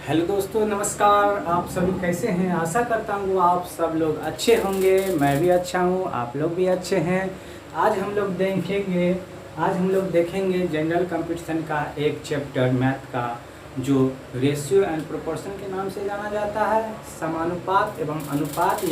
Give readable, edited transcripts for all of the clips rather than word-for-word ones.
Hello दोस्तों, नमस्कार। आप सभी कैसे हैं? आशा करता हूँ आप सब लोग अच्छे होंगे। मैं भी अच्छा हूँ, आप लोग भी अच्छे हैं। आज हम लोग देखेंगे जनरल कंपटीशन का एक चैप्टर मैथ का, जो रेशियो एंड प्रोपोर्शन के नाम से जाना जाता है। समानुपात एवं अनुपात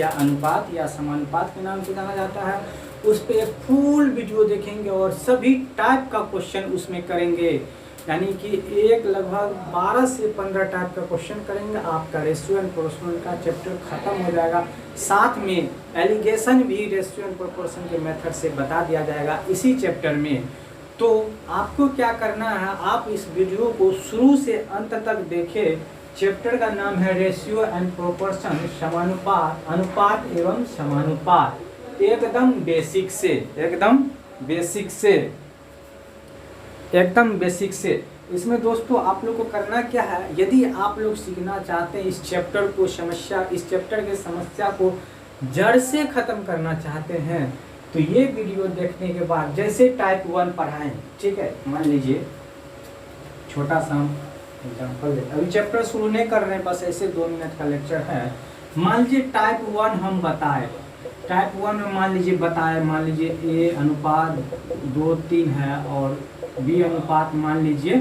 या समानुपात के नाम से जाना जाता है। उस पर एक फुल वीडियो देखेंगे और सभी टाइप का क्वेश्चन उसमें करेंगे। यानी कि एक लगभग 12 से 15 टाइप का क्वेश्चन करेंगे। आपका रेशियो एंड प्रोपोर्शन का चैप्टर खत्म हो जाएगा। साथ में एलिगेशन भी रेशियो एंड प्रोपोर्शन के मेथड से बता दिया जाएगा इसी चैप्टर में। तो आपको क्या करना है, आप इस वीडियो को शुरू से अंत तक देखें। चैप्टर का नाम है रेशियो एंड प्रोपोर्शन, समानुपात, अनुपात एवं समानुपात। एकदम बेसिक से इसमें दोस्तों आप लोग को करना क्या है, यदि आप लोग सीखना चाहते हैं इस चैप्टर के समस्या को जड़ से ख़त्म करना चाहते हैं, तो ये वीडियो देखने के बाद जैसे टाइप 1 पढ़ाएं, ठीक है। मान लीजिए छोटा सा एग्जाम्पल दे, अभी चैप्टर शुरू नहीं कर रहे हैं, बस ऐसे 2 मिनट का लेक्चर है। मान लीजिए टाइप 1 हम बताए, टाइप 1 में मान लीजिए ए अनुपात 2:3 है और बी अनुपात मान लीजिए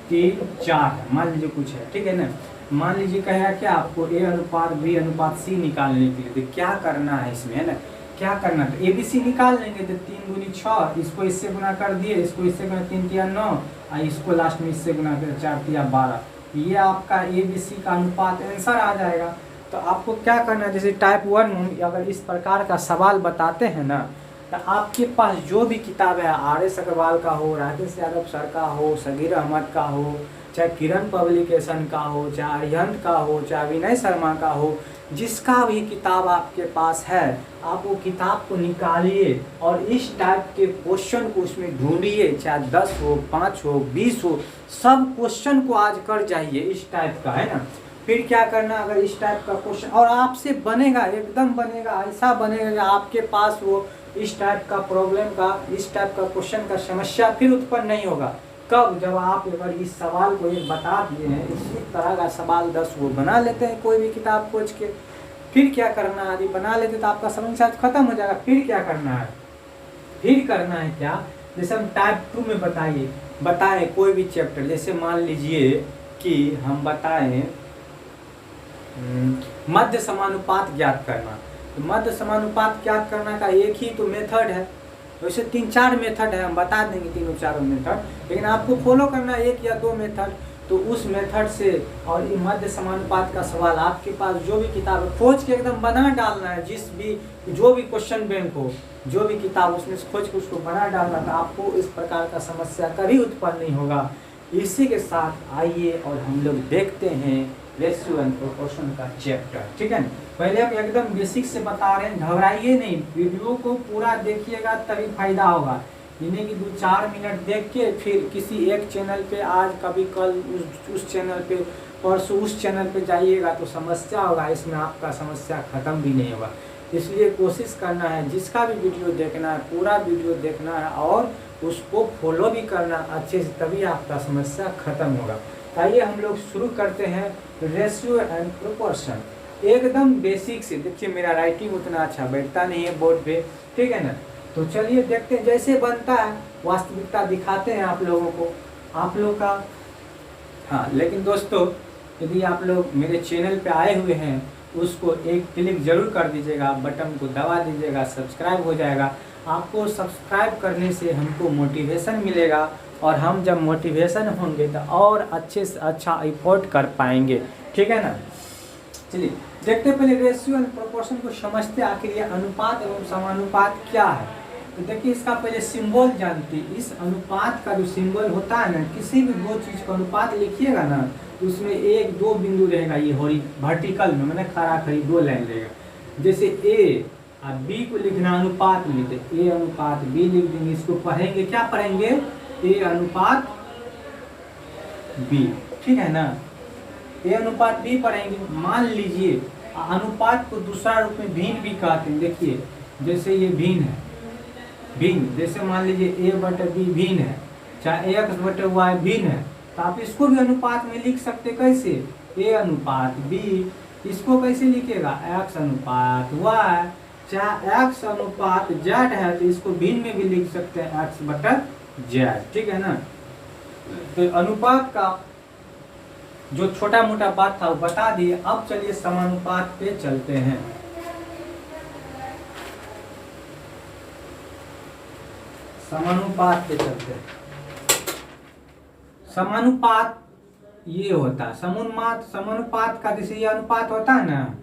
3:4 है, मान लीजिए कुछ है, ठीक है ना। मान लीजिए कहेगा क्या आपको ए अनुपात बी अनुपात सी निकालने के लिए, तो क्या करना है इसमें, है ना, क्या करना है, ए बी सी निकाल लेंगे। तो 3 दूनी 6, इसको इससे गुना कर दिए, इसको इससे गुना 3 तिया 9 और इसको लास्ट में इससे गुना कर 4 तिया 12। ये आपका ए बी सी का अनुपात आंसर आ जाएगा। तो आपको क्या करना है, जैसे टाइप 1 में अगर इस प्रकार का सवाल बताते हैं ना, तो आपके पास जो भी किताब है, RS अग्रवाल का हो, राकेश यादव सर का हो, सगीर अहमद का हो, चाहे किरण पब्लिकेशन का हो, चाहे अरिहंत का हो, चाहे विनय शर्मा का हो, जिसका भी किताब आपके पास है, आप वो किताब को निकालिए और इस टाइप के क्वेश्चन को उसमें ढूंढिए। चाहे 10 हो, 5 हो, 20 हो, सब क्वेश्चन को आज कर जाइए इस टाइप का, है ना। फिर क्या करना, अगर इस टाइप का क्वेश्चन और आपसे बनेगा, एकदम बनेगा, ऐसा बनेगा आपके पास वो इस टाइप का प्रॉब्लम का, इस टाइप का क्वेश्चन का समस्या फिर उत्पन्न नहीं होगा। कब, जब आप अगर इस सवाल को एक बता दिए हैं, इसी तरह का सवाल 10 वो बना लेते हैं कोई भी किताब खोज के। फिर क्या करना है, यदि बना लेते तो आपका समस्या खत्म हो जाएगा। फिर क्या करना है, क्या, जैसे हम टाइप 2 में बताएं कोई भी चैप्टर, जैसे मान लीजिए कि हम बताएं मध्य समानुपात ज्ञात करना। तो मध्य समानुपात ज्ञात करना का एक ही तो मेथड है, वैसे 3-4 मेथड है, हम बता देंगे 3-4 मेथड, लेकिन आपको फॉलो करना 1 या 2 मेथड। तो उस मेथड से और ये मध्य समानुपात का सवाल आपके पास जो भी किताब है खोज के एकदम बना डालना है। जो भी क्वेश्चन बैंक हो, जो भी किताब उसमें से खोज के उसको बना डालना, तो आपको इस प्रकार का समस्या कभी उत्पन्न नहीं होगा। इसी के साथ आइए और हम लोग देखते हैं रेशियो एंड प्रोपोर्शन का चैप्टर, ठीक है। पहले हम एकदम बेसिक से बता रहे हैं, घबराइए नहीं, वीडियो को पूरा देखिएगा तभी फायदा होगा। इन्हें कि 2-4 मिनट देख के फिर किसी एक चैनल पे आज कभी कल उस चैनल पे परसों उस चैनल पे जाइएगा तो समस्या होगा, इसमें आपका समस्या ख़त्म भी नहीं होगा। इसलिए कोशिश करना है, जिसका भी वीडियो देखना है पूरा वीडियो देखना है और उसको फॉलो भी करना अच्छे से, तभी आपका समस्या खत्म होगा। आइए हम लोग शुरू करते हैं रेशियो एंड प्रोपोर्शन। एकदम बेसिक से, देखिए मेरा राइटिंग उतना अच्छा बैठता नहीं है बोर्ड पे, ठीक है ना। तो चलिए देखते हैं जैसे बनता है, वास्तविकता दिखाते हैं आप लोगों को, आप लोग का। हाँ, लेकिन दोस्तों यदि आप लोग मेरे चैनल पे आए हुए हैं, उसको एक क्लिक जरूर कर दीजिएगा, बटन को दबा दीजिएगा, सब्सक्राइब हो जाएगा। आपको सब्सक्राइब करने से हमको मोटिवेशन मिलेगा और हम जब मोटिवेशन होंगे तो और अच्छे से अच्छा एफर्ट कर पाएंगे, ठीक है ना। चलिए देखते पहले रेशियो एंड प्रोपोर्शन को समझते, आखिर ये अनुपात एवं समानुपात क्या है। तो देखिए इसका पहले सिंबल जानते, इस अनुपात का जो सिंबल होता है ना, किसी भी 2 चीज़ का अनुपात लिखिएगा ना, तो उसमें 1-2 बिंदु रहेगा, ये वर्टिकल में, मैंने खड़ी 2 लाइन रहेगा। जैसे ए और बी को लिखना अनुपात में, तो ए अनुपात बी लिख देंगे। इसको पढ़ेंगे, क्या पढ़ेंगे, ए अनुपात बी, ठीक है ना, ए अनुपात बी पढ़ेंगे। मान लीजिए अनुपात को दूसरा रूप में भिन्न भी कहते हैं। देखिए जैसे ये भिन्न है, जैसे मान लीजिए a/b भिन्न है, चाहे x/y भिन्न है, तो आप इसको भी अनुपात में लिख सकते, कैसे, ए अनुपात बी। इसको कैसे लिखेगा, एक्स अनुपात वाई, चाहे एक्स अनुपात जेड है तो इसको भिन्न में भी लिख सकते हैं, एक्स बटा जेड, ठीक है ना। तो अनुपात का जो छोटा मोटा बात था वो बता दिए। अब चलिए समानुपात पे चलते हैं। समानुपात पे चलते हैं। समानुपात ये होता है, समानुपात का जैसे ये अनुपात होता है ना,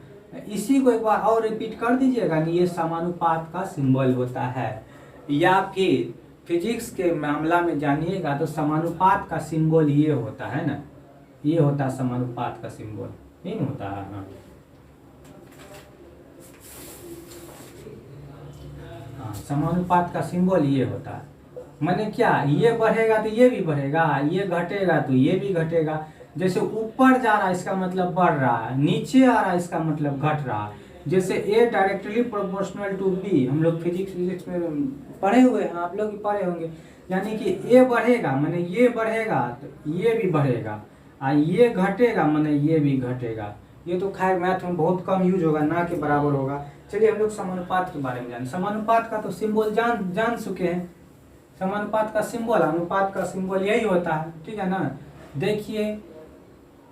इसी को एक बार और रिपीट कर दीजिएगा। ये समानुपात का सिंबल होता है, या फिर फिजिक्स के मामला में जानिएगा तो समानुपात का सिंबल ये होता है ना, ये होता है समानुपात का सिंबल, नहीं होता है। हाँ, समानुपात का सिंबल ये होता है। माने क्या, ये बढ़ेगा तो ये भी बढ़ेगा, ये घटेगा तो ये भी घटेगा। जैसे ऊपर जा रहा है इसका मतलब बढ़ रहा है, नीचे आ रहा है इसका मतलब घट रहा है। जैसे ए डायरेक्टली प्रोपोर्शनल टू बी, हम लोग फिजिक्स में पढ़े हुए हैं, आप लोग भी पढ़े होंगे। यानी कि ए बढ़ेगा माने ये बढ़ेगा तो ये भी बढ़ेगा, और ये घटेगा माने ये भी घटेगा। ये तो खैर मैथ में बहुत कम यूज होगा, ना के बराबर होगा। चलिए हम लोग समानुपात के बारे में जाने। समानुपात का तो सिंबल जान चुके हैं। समानुपात का सिंबल, अनुपात का सिंबल यही होता है, ठीक है ना। देखिए,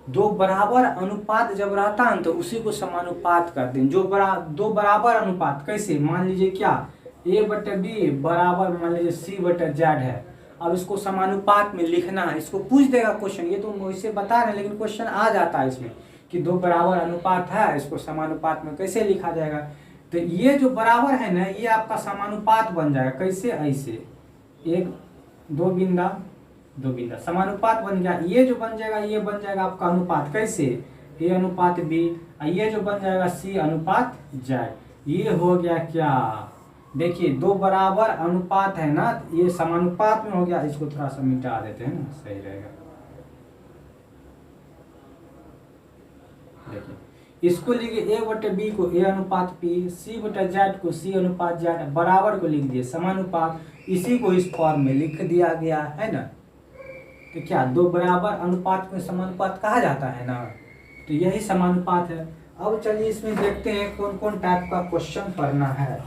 दो बराबर अनुपात जब रहता है तो उसी को समानुपात करते हैं। दो बराबर अनुपात कैसे, मान लीजिए क्या, ए बटे बी बराबर मान लीजिए सी बटे जेड है। अब इसको समानुपात में लिखना है, इसको पूछ देगा क्वेश्चन। ये तो वैसे बता रहे हैं लेकिन क्वेश्चन आ जाता है इसमें कि दो बराबर अनुपात है, इसको समानुपात में कैसे लिखा जाएगा। तो ये जो बराबर है ना, ये आपका समानुपात बन जाएगा। कैसे, ऐसे एक दो बिंदा समानुपात बन गया। ये जो बन जाएगा ये बन जाएगा आपका अनुपात, कैसे, ए अनुपात बी। ये जो बन जाएगा सी अनुपात जेड। ये हो गया क्या, देखिए दो बराबर अनुपात है ना, ये समानुपात में हो गया। इसको थोड़ा सा मिटा देते हैं ना, सही रहेगा। देखिए इसको लिखिए, ए बटे बी को ए अनुपात पी, सी बटे जेड को सी अनुपात जेड, बराबर को लिख दिए समानुपात। इसी को इस फॉर्म में लिख दिया गया है ना। तो क्या, दो बराबर अनुपात को समानुपात कहा जाता है ना, तो यही समानुपात है। अब चलिए इसमें देखते हैं कौन कौन टाइप का क्वेश्चन पढ़ना है,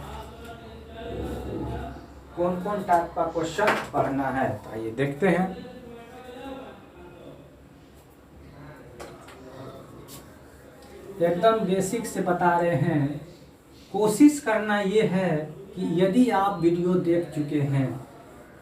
कौन कौन टाइप का क्वेश्चन पढ़ना है। तो आइए देखते हैं। एकदम बेसिक से बता रहे हैं। कोशिश करना ये है कि यदि आप वीडियो देख चुके हैं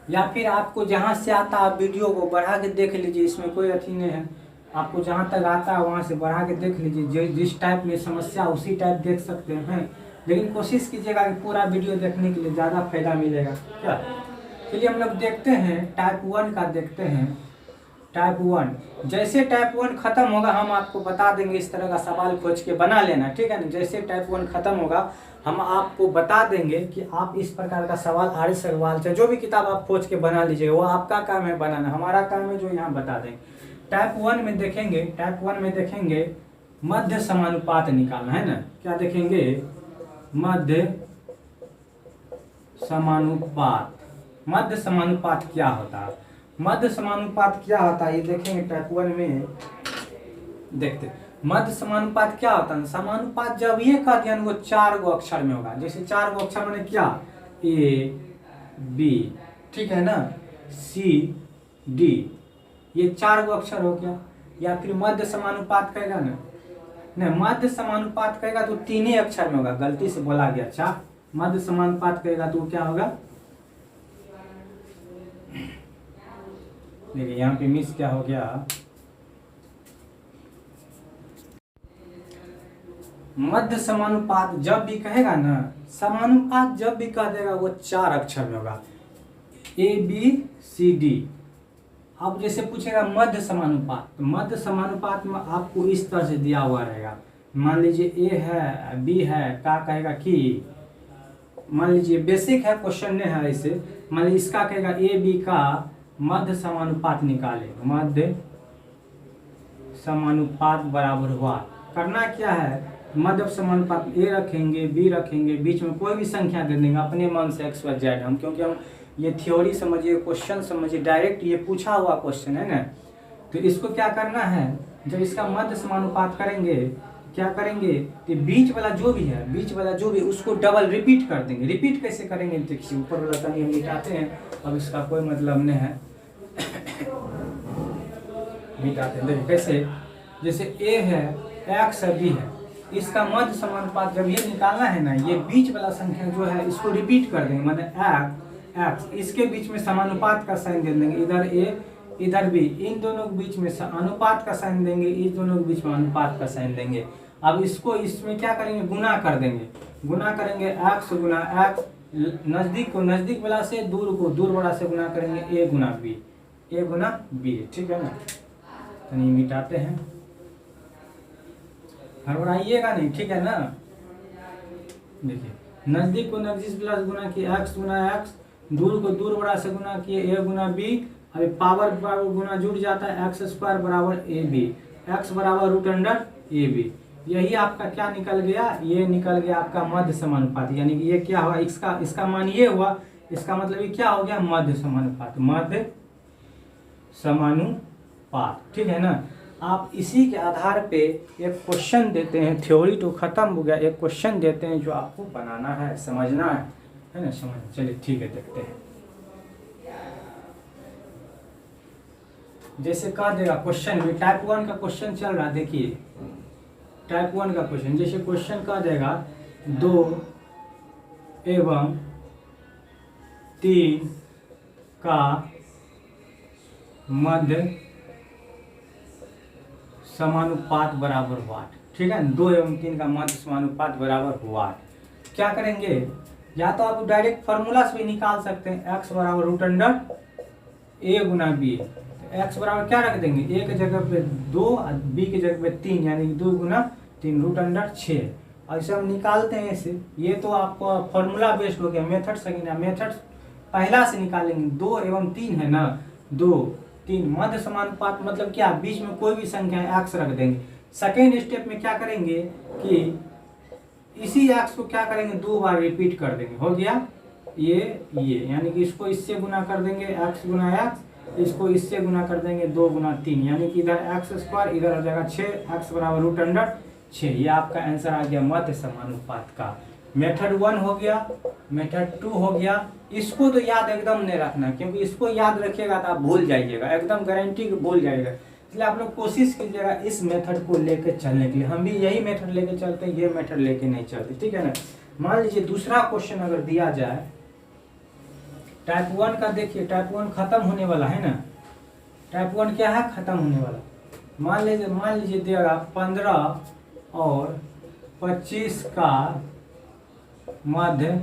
या फिर आपको जहाँ से आता है आप वीडियो को बढ़ा के देख लीजिए, इसमें कोई अथी नहीं है। आपको जहाँ तक आता है वहाँ से बढ़ा के देख लीजिए, जिस टाइप में समस्या उसी टाइप देख सकते हैं। लेकिन कोशिश कीजिएगा कि पूरा वीडियो देखने के लिए, ज़्यादा फायदा मिलेगा। क्या, चलिए हम लोग देखते हैं टाइप 1 का देखते हैं। टाइप 1, जैसे टाइप 1 खत्म होगा हम आपको बता देंगे, इस तरह का सवाल खोज के बना लेना, ठीक है ना। जैसे टाइप 1 खत्म होगा हम आपको बता देंगे कि आप इस प्रकार का सवाल, आर्य सवाल चाहे जो भी किताब आप खोज के बना लीजिए, वो आपका काम है बनाना, हमारा काम है जो यहाँ बता देंगे। टाइप 1 में देखेंगे, टाइप 1 में देखेंगे मध्य समानुपात निकालना है ना। क्या देखेंगे, मध्य समानुपात। मध्य समानुपात क्या होता है, मध्य समानुपात क्या होता है ये देखेंगे। टाइप 1 में देखते मध्य समानुपात क्या होता है। समानुपात जब ये का ध्यान वो 4 गो अक्षर में होगा। जैसे 4 गो अक्षर मैंने क्या, ए बी, ठीक है ना, सी डी, ये 4 गो अक्षर हो गया। या फिर मध्य समानुपात कहेगा ना, नहीं मध्य समानुपात कहेगा तो 3 ही अक्षर में होगा, गलती से बोला गया। अच्छा, मध्य समानुपात कहेगा तो क्या होगा, देखिए यहाँ पे मिस क्या हो गया, मध्य समानुपात जब भी कहेगा ना, समानुपात जब भी कह देगा वो 4 अक्षर में होगा, ए बी सी डी। अब जैसे पूछेगा मध्य समानुपात, तो मध्य समानुपात में आपको इस तरह से दिया हुआ रहेगा। मान लीजिए ए है बी है, क्या कहेगा कि, मान लीजिए बेसिक है, क्वेश्चन नहीं है ऐसे। मान लीजिए इसका कहेगा ए बी का मध्य समानुपात निकाले, मध्य समानुपात बराबर हुआ। करना क्या है, मध्य समानुपात ए रखेंगे बी रखेंगे, बीच में कोई भी संख्या दे देंगे अपने मन से एक्स वाई जेड। हम क्योंकि हम ये थ्योरी समझिए, क्वेश्चन समझिए, डायरेक्ट ये पूछा हुआ क्वेश्चन है ना, तो इसको क्या करना है, जब इसका मध्य समानुपात करेंगे क्या करेंगे, तो बीच वाला जो भी है उसको डबल रिपीट कर देंगे। रिपीट कैसे करेंगे, देखिए ऊपर वाला तनी हम मिटाते हैं, अब इसका कोई मतलब नहीं है मिटाते हैं। देखिए कैसे, जैसे ए है, एक्स है, बी है, इसका मध्य समानुपात जब ये निकालना है ना, ये बीच वाला संख्या जो है इसको रिपीट कर देंगे, मतलब एक्स, इसके बीच में समानुपात का साइन दे देंगे, इधर ए इधर बी, इन दोनों के बीच में अनुपात का साइन देंगे, इस दोनों के बीच में अनुपात का साइन देंगे। अब इसको इसमें क्या करेंगे, गुना कर देंगे, गुना करेंगे एक्स गुना एक्स, नजदीक को नजदीक वाला से, दूर को दूर वाला से गुना करेंगे, ए गुना बी, ठीक है ना। तो नहीं मिटाते हैं, हड़बड़ाइएगा नहीं, ठीक है ना। देखिए नजदीक को नजदीक प्लस गुना किए एक्स गुना एक्स, दूर को दूर बड़ा से गुना किए ए गुना बी, अभी पावर गुना जुड़ जाता है, एक्स स्क्वायर बराबर ए बी, एक्स बराबर रूट अंडर ए बी। यही आपका क्या निकल गया, ये निकल गया आपका मध्य समानुपात, यानी कि ये क्या हुआ, इसका मान ये हुआ, इसका मतलब ये क्या हो गया, मध्य समानुपात, मध्य समानुपात, ठीक है ना। आप इसी के आधार पे एक क्वेश्चन देते हैं, थ्योरी तो खत्म हो गया, एक क्वेश्चन देते हैं जो आपको बनाना है, समझना है ना, समझ। चलिए ठीक है, देखते हैं। जैसे कह देगा क्वेश्चन में, टाइप 1 का क्वेश्चन चल रहा है, देखिए टाइप 1 का क्वेश्चन, जैसे क्वेश्चन कह देगा 2 एवं 3 का मध्य समानुपात बराबर वाट, ठीक है, 2 एवं 3 का मध्य समानुपात बराबर वाट। क्या करेंगे, या तो आप डायरेक्ट फार्मूला से भी निकाल सकते हैं, एक्स बराबर रूट अंडर ए गुना बी, एक्स बराबर क्या रख देंगे, ए के जगह पे 2, बी के जगह पे 3, यानी 2 गुना 3 रूट अंडर 6। ऐसे हम निकालते हैं ऐसे, ये तो आपको फॉर्मूला बेस्ड हो गया, मेथड सेकेंड है, मेथड पहला से निकालेंगे, 2 एवं 3 है ना, 2 3 मध्य समानुपात मतलब क्या, बीच में कोई भी संख्या एक्स रख देंगे। सेकेंड स्टेप में क्या करेंगे कि इसी एक्स को क्या करेंगे, 2 बार रिपीट कर देंगे, हो गया ये, यानी कि इसको इससे गुना कर देंगे, एक्स गुना एक्स, इसको इससे गुना कर देंगे 2 गुना 3, यानी कि इधर एक्स स्क्वायर, इधर हो जाएगा 6, एक्स बराबर रूट अंडर 6। ये आपका आंसर आ गया मध्य समानुपात का। मेथड 1 हो गया, मेथड 2 हो गया। इसको तो याद एकदम नहीं रखना, क्योंकि इसको याद रखिएगा तो आप भूल जाइएगा, एकदम गारंटी भूल जाइएगा। इसलिए आप लोग कोशिश कीजिएगा इस मेथड को लेकर चलने के लिए। हम भी यही मेथड लेकर चलते हैं, ये मेथड लेके नहीं चलते, ठीक है ना। मान लीजिए दूसरा क्वेश्चन अगर दिया जाए टाइप 1 का, देखिए टाइप 1 खत्म होने वाला है ना, टाइप 1 क्या है, खत्म होने वाला। मान लीजिए देगा 15 और 25 का मध्य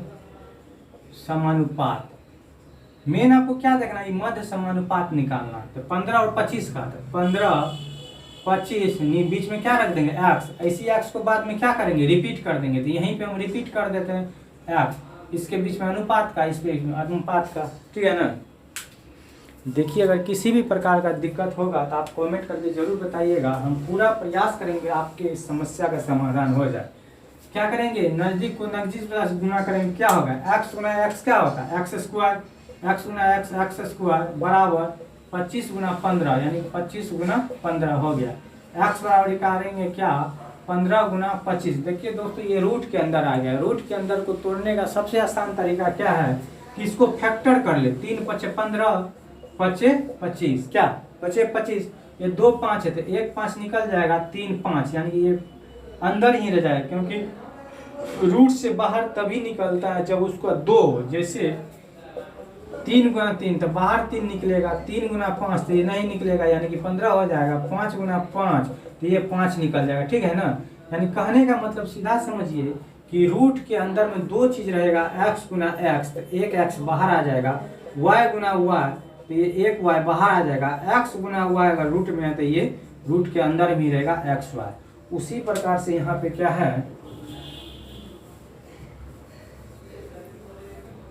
समानुपात। मेन आपको क्या देखना है, मध्य समानुपात निकालना। तो 15 और 25 का, तो 15 25 बीच में क्या रख देंगे, एक्स। ऐसी एक्स को बाद में क्या करेंगे, रिपीट कर देंगे। तो यहीं पे हम रिपीट कर देते हैं एक्स, इसके बीच में अनुपात का, इस पे अनुपात का, ठीक है ना। देखिए अगर किसी भी प्रकार का दिक्कत होगा तो आप कमेंट करके जरूर बताइएगा, हम पूरा प्रयास करेंगे आपके इस समस्या का समाधान हो जाए। क्या करेंगे, नजदीक को नजदीक से गुना करेंगे, क्या होगा, एक्स गुना एक्स क्या होता है, एक्स स्क्वायर, एक्स गुना एक्स स्क्वायर बराबर 25 गुना 15, यानी 25 गुना 15 हो गया। एक्स बराबर करेंगे क्या, 15 गुना 25। देखिए दोस्तों ये रूट के अंदर आ गया। रूट के अंदर को तोड़ने का सबसे आसान तरीका क्या है कि इसको फैक्टर कर ले, 3 5 15 5 25, क्या 5 25, ये 2 5 है तो 1 5 निकल जाएगा, 3 5, यानी कि ये अंदर ही रह जाएगा, क्योंकि रूट से बाहर तभी निकलता है जब उसका 2, जैसे 3 गुना 3 तो बाहर 3 निकलेगा, 3 गुना 5 तो ये नहीं निकलेगा, यानी कि 15 हो जाएगा, 5 गुना 5 तो ये 5 निकल जाएगा, ठीक है ना। यानी कहने का मतलब सीधा समझिए कि रूट के अंदर में 2 चीज रहेगा, x गुना x, तो एक x बाहर आ जाएगा, y गुना y तो ये एक y बाहर आ जाएगा, x गुना y अगर रूट में है तो ये रूट के अंदर भी रहेगा x y। उसी प्रकार से यहाँ पे क्या है,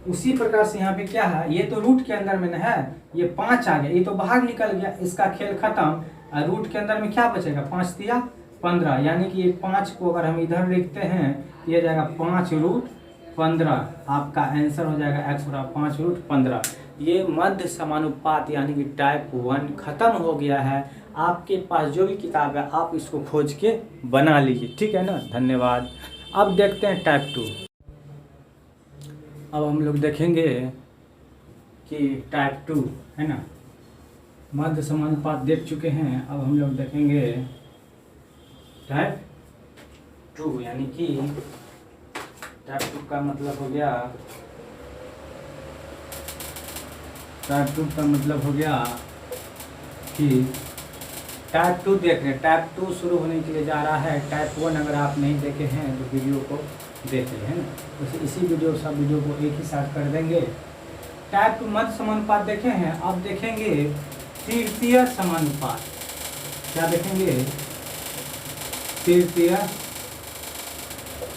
उसी प्रकार से यहाँ पे क्या है, ये तो रूट के अंदर में है, ये 5 आ गया, ये तो बाहर निकल गया, इसका खेल खत्म। रूट के अंदर में क्या बचेगा, 5 दिया 15, यानी कि ये 5 को अगर हम इधर लिखते हैं ये हो जाएगा 5 रूट 15, आपका आंसर हो जाएगा x बराबर 5 रूट 15। ये मध्य समानुपात यानी कि टाइप 1 खत्म हो गया है। आपके पास जो भी किताब है आप इसको खोज के बना लीजिए, ठीक है ना। धन्यवाद। अब देखते हैं टाइप 2। अब हम लोग देखेंगे कि टाइप 2 है ना, मध्य समानुपात देख चुके हैं। अब हम लोग देखेंगे टाइप 2 यानी कि टाइप 2 का मतलब हो गया, टाइप 2 का मतलब हो गया कि टाइप 2 देख रहे हैं। टाइप 2 शुरू होने के लिए जा रहा है। टाइप 1 अगर आप नहीं देखे हैं तो वीडियो को देख ले, है ना। तो इसी वीडियो सब वीडियो को एक ही साथ कर देंगे। टाइप 2 मध्य समानुपात देखे हैं। अब देखेंगे तृतीय समानुपात। क्या देखेंगे? तृतीय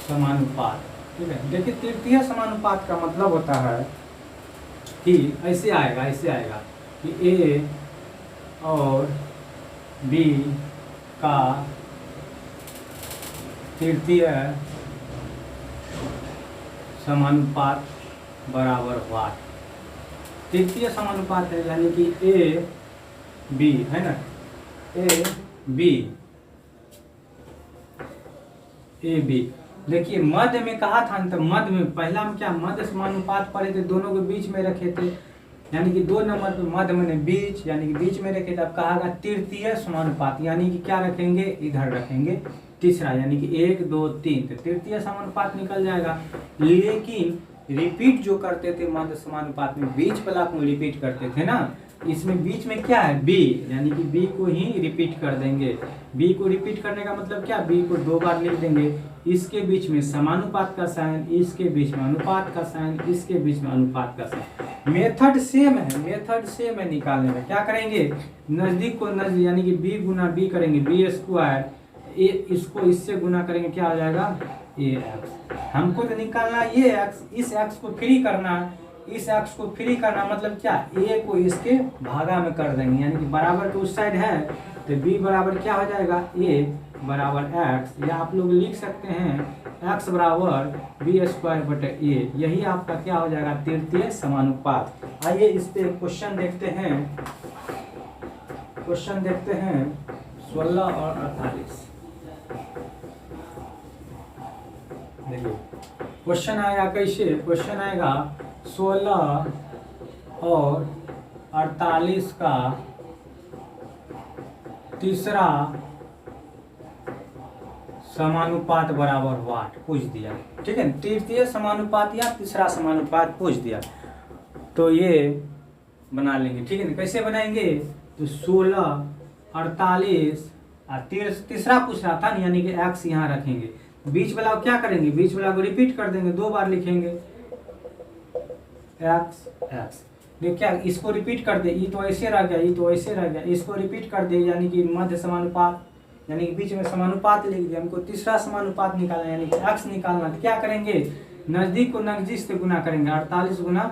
समानुपात, ठीक है। देखिए तृतीय समानुपात का मतलब होता है कि ऐसे आएगा कि ए और बी का तृतीय समानुपात बराबर वाट। तृतीय समानुपात है यानी कि ए बी, है ना, ए बी। देखिए मध्य में कहा था, तो मध्य में पहला हम क्या मध्य समानुपात पढ़े थे, दोनों के बीच में रखे थे, यानी कि 2 नंबर पे मध्य में बीच, यानी कि बीच में रखे थे। अब कहा तृतीय समानुपात यानी कि क्या रखेंगे, इधर रखेंगे तीसरा, यानी कि 1 2 3, तो तृतीय समानुपात निकल जाएगा। लेकिन रिपीट जो करते थे मध्य समानुपात में, बीच ब्लॉक में रिपीट करते थे ना, इसमें बीच में क्या है बी, यानी कि बी को ही रिपीट कर देंगे। बी को रिपीट करने का मतलब क्या, बी को 2 बार लिख देंगे। इसके बीच में समानुपात का साइन, इसके बीच में अनुपात का साइन, इसके बीच में अनुपात का साइन। मेथड सेम है निकालने में। क्या करेंगे, नजदीक को नजदीक, यानी कि बी गुना बी करेंगे, बी स्क्वायर, इसको इससे गुना करेंगे, क्या हो जाएगा ए एक्स। हमको तो निकालना ये एक्स, इस एक्स को फ्री करना, इस एक्स को फ्री करना मतलब क्या, ए को इसके भागा में कर देंगे, यानी कि बराबर तो उस साइड है, तो बी बराबर क्या हो जाएगा, ए बराबर एक्स, या आप लोग लिख सकते हैं एक्स बराबर बी स्क्वायर बटे ए। यही आपका क्या हो जाएगा, तृतीय समानुपात। आइए इस पे क्वेश्चन देखते हैं। क्वेश्चन देखते हैं 16 और 48। देखिए क्वेश्चन आएगा कैसे, क्वेश्चन आएगा 16 और 48 का तीसरा समानुपात बराबर वाट पूछ दिया, ठीक है। तृतीय समानुपात या तीसरा समानुपात पूछ दिया, तो ये बना लेंगे, ठीक है ना। कैसे बनाएंगे, तो 16 48 तीसरा पूछ रहा था ना, यानी कि एक्स यहाँ रखेंगे, बीच वाला क्या करेंगे, बीच वाला को रिपीट कर देंगे, 2 बार लिखेंगे एक्स एक्स। देखिए क्या, इसको रिपीट कर दे, ये तो ऐसे रह गया, ये तो ऐसे रह गया, इसको रिपीट कर दे, यानी कि मध्य समानुपात, यानी कि बीच में समानुपात लिख दिया। हमको तीसरा समानुपात निकालना, यानी कि एक्स निकालना, तो क्या करेंगे, नजदीक को नजदीक से गुना करेंगे, 48 गुना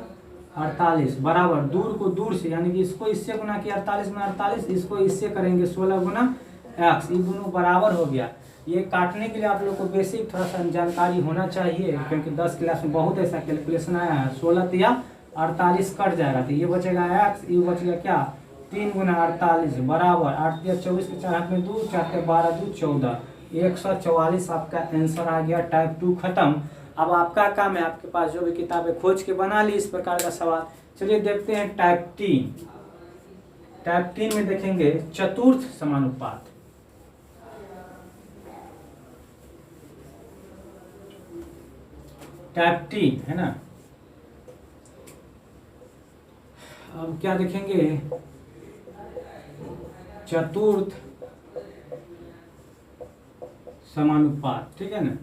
48 बराबर दूर को दूर से, यानी कि इसको इससे गुना किया 48 गुना 48, इसको इससे करेंगे 16 गुना एक्स, ये दोनों बराबर हो गया। ये काटने के लिए आप लोग को बेसिक थोड़ा सा जानकारी होना चाहिए, क्योंकि 10 क्लास में बहुत ऐसा कैलकुलेशन आया है। 16 या 48 कट जाएगा, तो ये बचेगा एक्स, ये बचेगा क्या 3 गुना 48 बराबर 8 या 24 के 4 हाथ में 2, 4 के 12 2 14, 144 आपका आंसर आ गया। टाइप 2 खत्म। अब आपका काम है, आपके पास जो भी किताबें खोज के बना ली इस प्रकार का सवाल। चलिए देखते हैं टाइप 3। टाइप 3 में देखेंगे चतुर्थ समानुपात। टाइप 3 है ना। अब क्या देखेंगे, चतुर्थ समानुपात, ठीक है ना।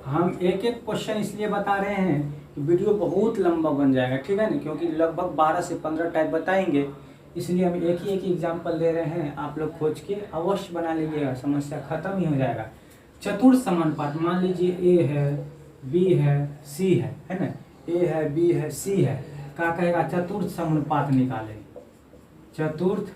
हम एक एक क्वेश्चन इसलिए बता रहे हैं कि वीडियो बहुत लंबा बन जाएगा, ठीक है ना, क्योंकि लगभग 12 से 15 टाइप बताएंगे, इसलिए हम एक ही एग्जाम्पल दे रहे हैं। आप लोग खोज के अवश्य बना लीजिएगा, समस्या खत्म ही हो जाएगा। चतुर्थ समानुपात, मान लीजिए ए है, बी है, सी है ना, ए है, बी है, सी है, क्या कहेगा, चतुर्थ समानुपात निकालें। चतुर्थ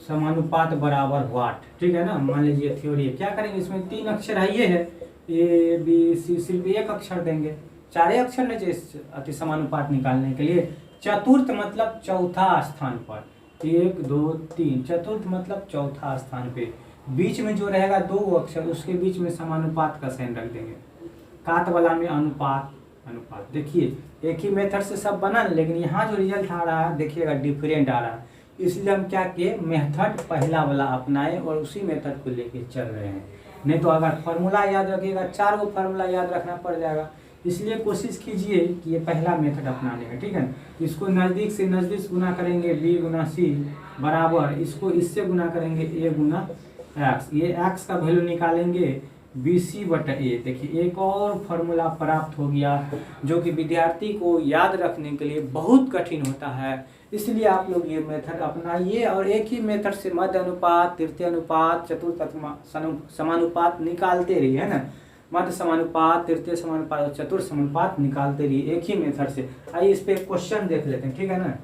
समानुपात बराबर वाट, ठीक है ना। मान लीजिए थ्योरी है, क्या करेंगे, इसमें 3 अक्षर है, ये है ए बी सी, सिर्फ एक अक्षर देंगे, चारे अक्षर में अति समानुपात निकालने के लिए। चतुर्थ मतलब चौथा स्थान पर, 1 2 3, चतुर्थ मतलब चौथा स्थान पे, बीच में जो रहेगा 2 अक्षर उसके बीच में समानुपात का साइन रख देंगे। काट वाला में अनुपात, अनुपात। देखिए एक ही मेथड से सब बना, लेकिन यहाँ जो रिजल्ट आ रहा है देखिएगा डिफरेंट आ रहा है, इसलिए हम क्या किए, मेथड पहला वाला अपनाए और उसी मेथड को लेके चल रहे हैं। नहीं तो अगर फार्मूला याद रखिएगा 4 गो फार्मूला याद रखना पड़ जाएगा, इसलिए कोशिश कीजिए कि ये पहला मेथड अपनाने का, ठीक है। इसको नज़दीक से नज़दीक गुना करेंगे b गुना c बराबर, इसको इससे गुना करेंगे a गुना x, ये x का वैल्यू निकालेंगे BC/A। देखिए एक और फार्मूला प्राप्त हो गया जो कि विद्यार्थी को याद रखने के लिए बहुत कठिन होता है, इसलिए आप लोग ये मेथड अपनाइए और एक ही मेथड से मध्य अनुपात, तृतीय अनुपात, चतुर्थ समानुपात निकालते रहिए, है ना। मध्य समानुपात, तृतीय समानुपात और चतुर्थ समानुपात निकालते रहिए एक ही मेथड से। आइए इस पे क्वेश्चन देख लेते हैं, ठीक है ना।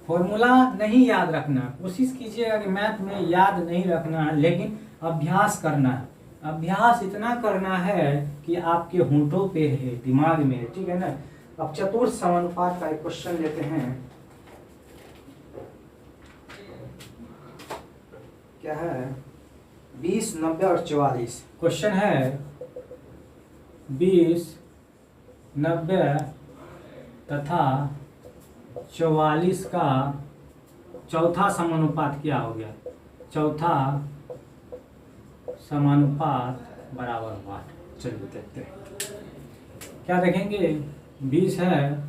फॉर्मूला नहीं याद रखना, कोशिश कीजिएगा कि मैथ में याद नहीं रखना है, लेकिन अभ्यास करना है। अभ्यास इतना करना है कि आपके होंठों पे है, दिमाग में है, ठीक है ना। अब चतुर्थ समानुपात का एक क्वेश्चन लेते हैं, क्या है, 20 90 और 44। क्वेश्चन है 20 90 तथा 44 का चौथा समानुपात क्या हो गया, चौथा समानुपात बराबर हुआ। चलिए देखते हैं क्या देखेंगे, 20 है,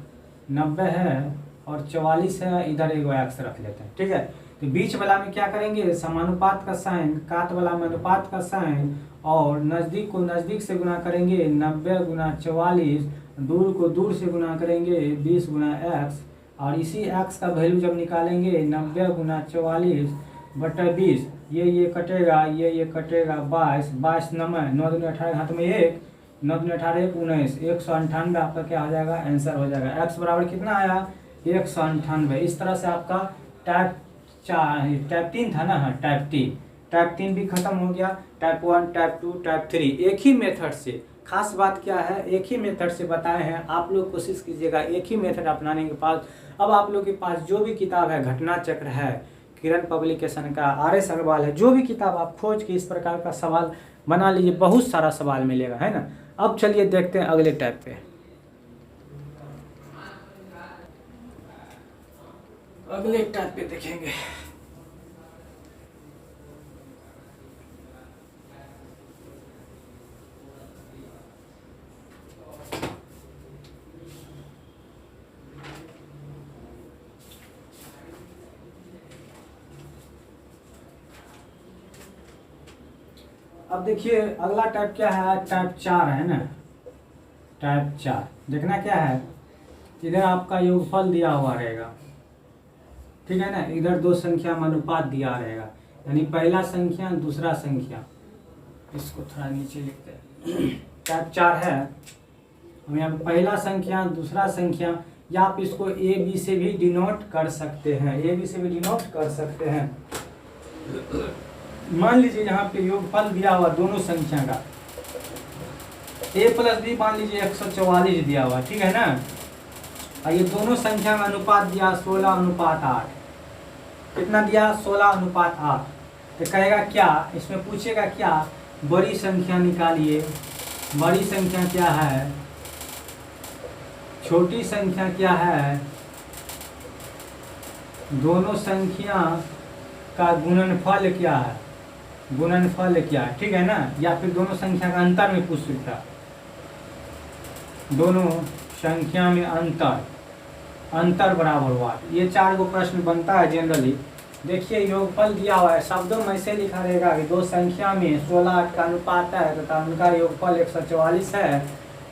90 है और 44 है, इधर एक एक्स रख लेते हैं, ठीक है। तो बीच वाला में क्या करेंगे, समानुपात का साइन, काट वाला में अनुपात का साइन, और नज़दीक को नज़दीक से गुना करेंगे 90 गुना 44, दूर को दूर से गुना करेंगे 20 गुना x, और इसी x का वैल्यू जब निकालेंगे 90 गुना 44/20, ये कटेगा, ये कटेगा, 22 9 दूनी 18 हाथ में 1, 9 दूनी 18 1 19, 198 आपका क्या हो जाएगा, आंसर हो जाएगा। x बराबर कितना आया, 198। इस तरह से आपका टाइप 3 था ना, हाँ टाइप 3 भी खत्म हो गया। टाइप 1, टाइप 2, टाइप 3 एक ही मेथड से। खास बात क्या है, एक ही मेथड से बताए हैं, आप लोग कोशिश कीजिएगा एक ही मेथड अपनाने के बाद। अब आप लोग के पास जो भी किताब है, घटना चक्र है, किरण पब्लिकेशन का, RS अग्रवाल है, जो भी किताब आप खोज के इस प्रकार का सवाल बना लीजिए, बहुत सारा सवाल मिलेगा, है ना। अब चलिए देखते हैं अगले टाइप पे। अगले टाइप पे देखेंगे, अब देखिए अगला टाइप क्या है, टाइप 4 है ना। टाइप 4 देखना क्या है, इधर आपका योगफल दिया हुआ रहेगा, ठीक है ना। इधर 2 संख्या में अनुपात दिया रहेगा, यानी पहला संख्या दूसरा संख्या। इसको थोड़ा नीचे लिखते हैं। टाइप 4 है, हम यहाँ पे पहला संख्या दूसरा संख्या, या आप इसको AB से भी डिनोट कर सकते हैं, AB से भी डिनोट कर सकते हैं। मान लीजिए यहाँ पे योगफल दिया हुआ दोनों संख्या का, A + B मान लीजिए 144 दिया हुआ, ठीक है ना। और ये दोनों संख्या में अनुपात दिया 16:8, कितना दिया, 16:8। तो कहेगा क्या, इसमें पूछेगा क्या, बड़ी संख्या निकालिए। बड़ी संख्या क्या है, छोटी संख्या क्या है, दोनों संख्या का गुणनफल क्या है, गुणनफल क्या है, ठीक है ना। या फिर दोनों संख्या का अंतर में पूछ सकता, दोनों संख्या में अंतर बराबर हुआ। ये 4 गो प्रश्न बनता है जनरली। देखिए योगफल दिया हुआ है, शब्दों में ऐसे लिखा रहेगा कि 2 संख्या में 16:8 का अनुपात है तथा उनका योगफल 144 है।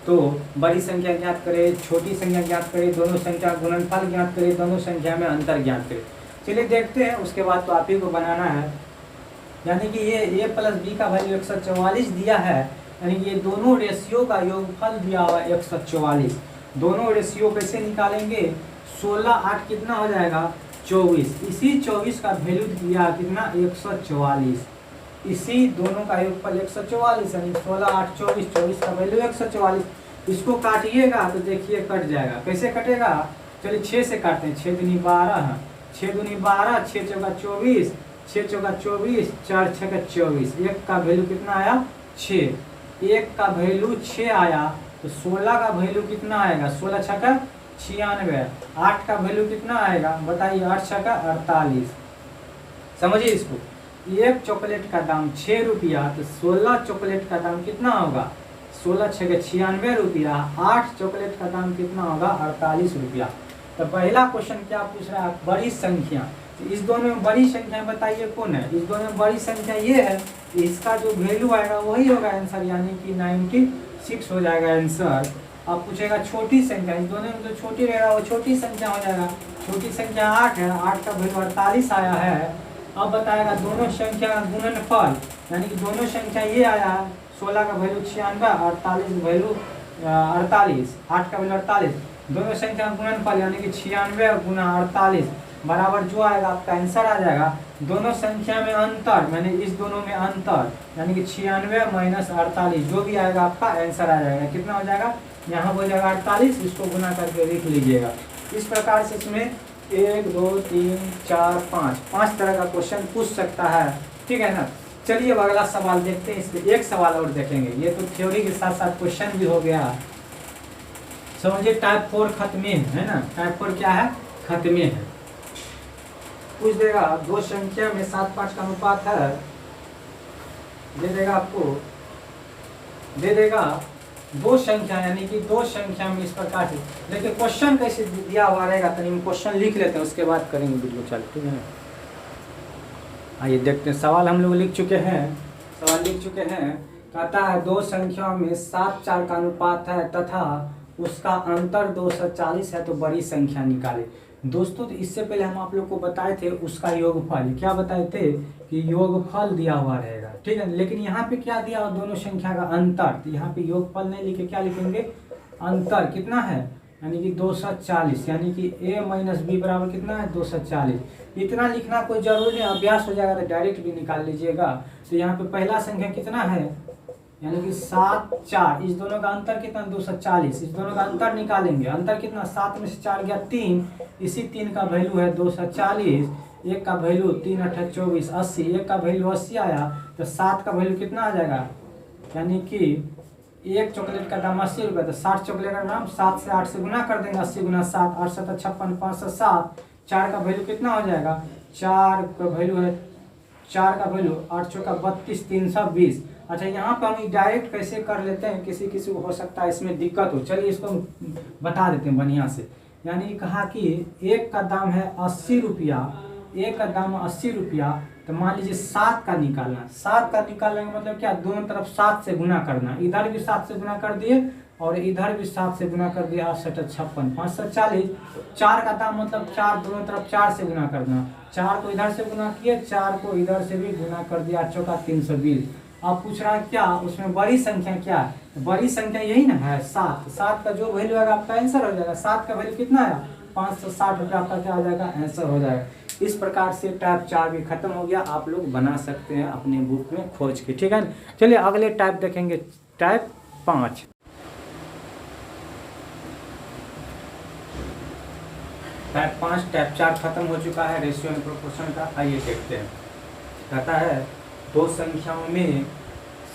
तो बड़ी संख्या ज्ञात करें, छोटी संख्या ज्ञात करें, दोनों संख्या गुणनफल ज्ञात करें, दोनों संख्या में अंतर ज्ञात करें। चलिए देखते हैं, उसके बाद तो आप ही को बनाना है। यानी कि ये A + B का वैल्यू 144 दिया है, यानी ये दोनों रेशियो का योगफल दिया हुआ 144। दोनों रेशियो कैसे निकालेंगे, 16:8 कितना हो जाएगा, 24। इसी 24 का वैल्यू दिया कितना, 144। इसी दोनों का योगफल 144, यानी 16:8 24, 24 का वैल्यू 144। इसको काटिएगा तो देखिए कट जाएगा। कैसे कटेगा, चलिए 6 से काटते हैं। 6 दूनी 12, 6 दूनी 12, 6 चौका 24, 6 चौका 24, 4 छक्का 24। 1 का वैल्यू कितना आया 6, 1 का वैल्यू 6 आया तो 16 का वैल्यू कितना आएगा 16 छक्का 96। 8 का वैल्यू कितना आएगा बताइए 8 छक्का 48। समझिए इसको, एक चॉकलेट का दाम 6 रुपया तो 16 चॉकलेट का दाम कितना होगा 16 छक्के 96 रुपया। 8 चॉकलेट का दाम कितना होगा 48 रुपया। तो पहला क्वेश्चन क्या पूछ रहा है, बड़ी संख्या। तो इस दोनों में बड़ी संख्या बताइए कौन है, इस दोनों में बड़ी संख्या ये है, इसका जो वैल्यू आएगा वही होगा आंसर, यानी कि 96 हो जाएगा आंसर। अब पूछेगा छोटी संख्या, इस दोनों में जो छोटी रहेगा वो छोटी संख्या हो जाएगा। छोटी संख्या 8 है, 8 का वैल्यू 48 आया है। अब बताएगा दोनों संख्या का गुणनफल, यानी कि दोनों संख्या ये आया है 16 का वैल्यू 96, 48 वैल्यू 48, 8 का वैल्यू 48। दोनों संख्या का गुणनफल यानी कि 96 गुना 48 बराबर जो आएगा आपका आंसर आ जाएगा। दोनों संख्या में अंतर, मैंने इस दोनों में अंतर यानी कि 96 माइनस 48 जो भी आएगा आपका आंसर आ जाएगा। कितना हो जाएगा, यहाँ हो जाएगा 48, इसको गुना करके लिख लीजिएगा। इस प्रकार से इसमें 1 2 3 4 5 तरह का क्वेश्चन पूछ सकता है, ठीक है ना। चलिए अब अगला सवाल देखते हैं। इसके एक सवाल और देखेंगे, ये तो थ्योरी के साथ साथ क्वेश्चन भी हो गया। समझिए टाइप 4 खत्मे है ना, टाइप 4 क्या है खत्मे है। पूछ देगा दो संख्या में 7-5 का अनुपात है, दे देगा आपको, दे देगा दो संख्या यानी कि दो संख्या में इस प्रकार से। देखिए क्वेश्चन कैसे दिया हुआ रहेगा, तो हम क्वेश्चन लिख लेते हैं उसके बाद करेंगे वीडियो चालू, ठीक है। आइए देखते हैं, सवाल हम लोग लिख चुके हैं, सवाल लिख चुके हैं। कहता है दो संख्याओं में 7-4 का अनुपात है तथा उसका अंतर 240 है तो बड़ी संख्या निकाले। दोस्तों तो इससे पहले हम आप लोग को बताए थे उसका योगफल, क्या बताए थे कि योगफल दिया हुआ रहेगा, ठीक है। लेकिन यहाँ पे क्या दिया हुआ, दोनों संख्या का अंतर, तो यहाँ पे योगफल नहीं लिखे, क्या लिखेंगे अंतर कितना है, यानी कि 240, यानी कि a माइनस बी बराबर कितना है 240। इतना लिखना कोई जरूरी नहीं, अभ्यास हो जाएगा तो डायरेक्ट भी निकाल लीजिएगा। तो यहाँ पे पहला संख्या कितना है, यानी कि 7-4, इस दोनों का अंतर कितना 240, इस दोनों का अंतर निकालेंगे। अंतर कितना 7 में से 4 गया 3, इसी 3 का वैल्यू है 240, एक का वैल्यू 3 8 24 80, एक का वैल्यू 80 आया तो 7 का वैल्यू कितना आ जाएगा, यानी कि एक चॉकलेट का दाम 80 रुपये, तो 60 चॉकलेट का दाम 7 से 8 से गुना कर देंगे, 80 गुना 7 8 7 56 5 7 7। 4 का वैल्यू कितना हो जाएगा, 4 का वैल्यू है, 4 का वैल्यू 8 चौका 32 320। अच्छा यहाँ पर हम डायरेक्ट कैसे कर लेते हैं, किसी किसी को हो सकता है इसमें दिक्कत हो, चलिए इसको बता देते हैं बढ़िया से। यानी कहा कि एक का दाम है 80 रुपया, एक का दाम 80 रुपया, तो मान लीजिए 7 का निकालना, 7 का निकालने का मतलब क्या, दोनों तरफ 7 से गुना करना, इधर भी 7 से गुना कर दिए और इधर भी 7 से गुना कर दिया, 8 7 56 5 7 40। 4 का दाम मतलब 4, दोनों तरफ 4 से गुना करना, 4 को इधर से गुना किए, 4 को इधर से भी गुना कर दिया, 8 चौका 320। अब पूछ रहा है क्या, उसमें बड़ी संख्या क्या है, बड़ी संख्या यही ना है 7। 7 का जो वैल्यू आएगा आपका आंसर हो जाएगा। 7 का वैल्यू कितना आया 560 रुपया, आपका क्या हो जाएगा आंसर हो जाएगा। इस प्रकार से टाइप 4 भी खत्म हो गया, आप लोग बना सकते हैं अपने बुक में खोज के, ठीक है। चलिए अगले टाइप देखेंगे, टाइप 5। टाइप 5 टाइप 4 खत्म हो चुका है रेशियो एंड प्रोपोर्शन का। आइए देखते हैं, कहता है दो संख्याओं में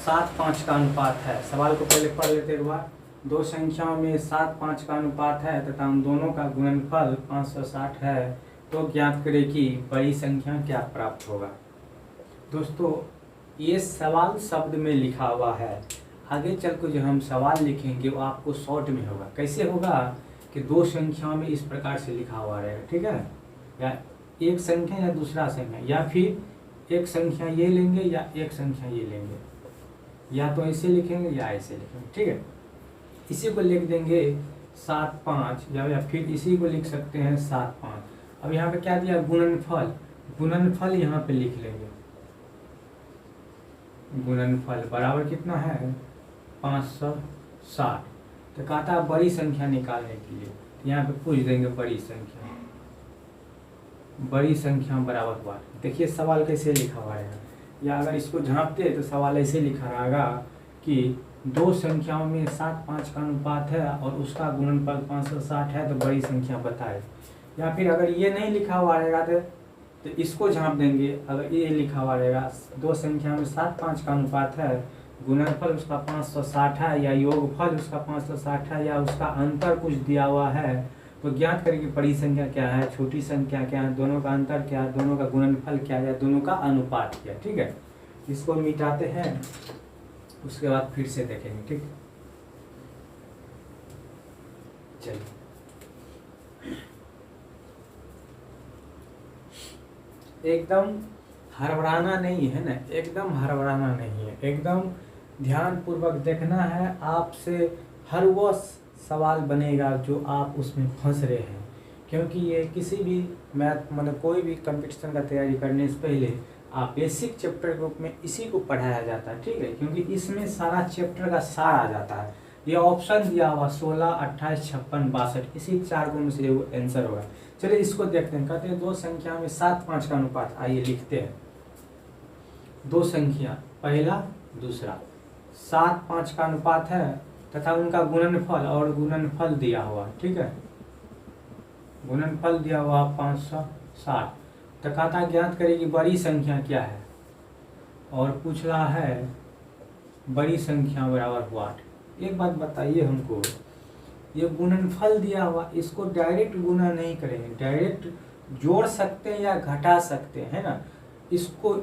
7-5 का अनुपात है। सवाल को पहले पढ़ लेते एक बार। दो संख्याओं में 7-5 का अनुपात है तथा उन दोनों का गुणनफल 560 है तो ज्ञात करें कि बड़ी संख्या क्या प्राप्त होगा। दोस्तों ये सवाल शब्द में लिखा हुआ है, आगे चल कर जो हम सवाल लिखेंगे वो आपको शॉर्ट में होगा। कैसे होगा कि दो संख्याओं में इस प्रकार से लिखा हुआ रहेगा, ठीक है, या एक संख्या या दूसरा संख्या, या फिर एक संख्या ये लेंगे या एक संख्या ये लेंगे, या तो ऐसे लिखेंगे या ऐसे लिखेंगे, ठीक है। इसी को लिख देंगे 7-5, या फिर इसी को लिख सकते हैं 7-5। अब यहाँ पे क्या दिया गुणनफल, गुणनफल यहाँ पे लिख लेंगे, गुणनफल बराबर कितना है 560। तो कहता है बड़ी संख्या निकालने के लिए, यहाँ पे पूछ देंगे बड़ी संख्या, बड़ी संख्या बराबर हुआ। देखिए सवाल कैसे लिखा हुआ है, या अगर इसको झांपते तो सवाल ऐसे लिखा रहेगा कि दो संख्याओं में 7:5 का अनुपात है और उसका गुणनफल 560 है तो बड़ी संख्या बताए। या फिर अगर ये नहीं लिखा हुआ रहेगा तो इसको झांप देंगे। अगर ये लिखा हुआ रहेगा दो संख्या में 7:5 का अनुपात है, गुणनफल उसका 560 है या योगफल उसका 560 है या उसका अंतर कुछ दिया हुआ है, तो ज्ञात करें कि बड़ी संख्या क्या है, छोटी संख्या क्या है, दोनों का अंतर क्या है, दोनों का गुणनफल क्या है, दोनों का अनुपात क्या है। ठीक है, इसको मिटाते हैं, उसके बाद फिर से देखेंगे। ठीक, चलिए एकदम हड़बड़ाना नहीं है ना, एकदम हड़बड़ाना नहीं है, एकदम ध्यान पूर्वक देखना है। आपसे हर वो सवाल बनेगा जो आप उसमें फंस रहे हैं, क्योंकि ये किसी भी मैथ मतलब कोई भी कंपटीशन का तैयारी करने से पहले आप बेसिक चैप्टर ग्रुप में इसी को पढ़ाया जाता है। ठीक है, क्योंकि इसमें सारा चैप्टर का सार आ जाता है। ये ऑप्शन दिया हुआ 16, 28, 56, 62, इसी 4 गुण से वो आंसर होगा। चलिए इसको देखते हैं। कहते हैं दो संख्या में 7:5 का अनुपात। आइए लिखते हैं, दो संख्या पहला दूसरा 7:5 का अनुपात है तथा उनका गुणनफल और गुणनफल दिया हुआ। ठीक है, गुणनफल दिया हुआ 560। तो कहता ज्ञात करें कि बड़ी संख्या क्या है और पूछ रहा है बड़ी संख्या बराबर व्हाट। एक बात बताइए हमको, ये गुणनफल दिया हुआ, इसको डायरेक्ट गुणा नहीं करेंगे, डायरेक्ट जोड़ सकते हैं या घटा सकते हैं, है ना। इसको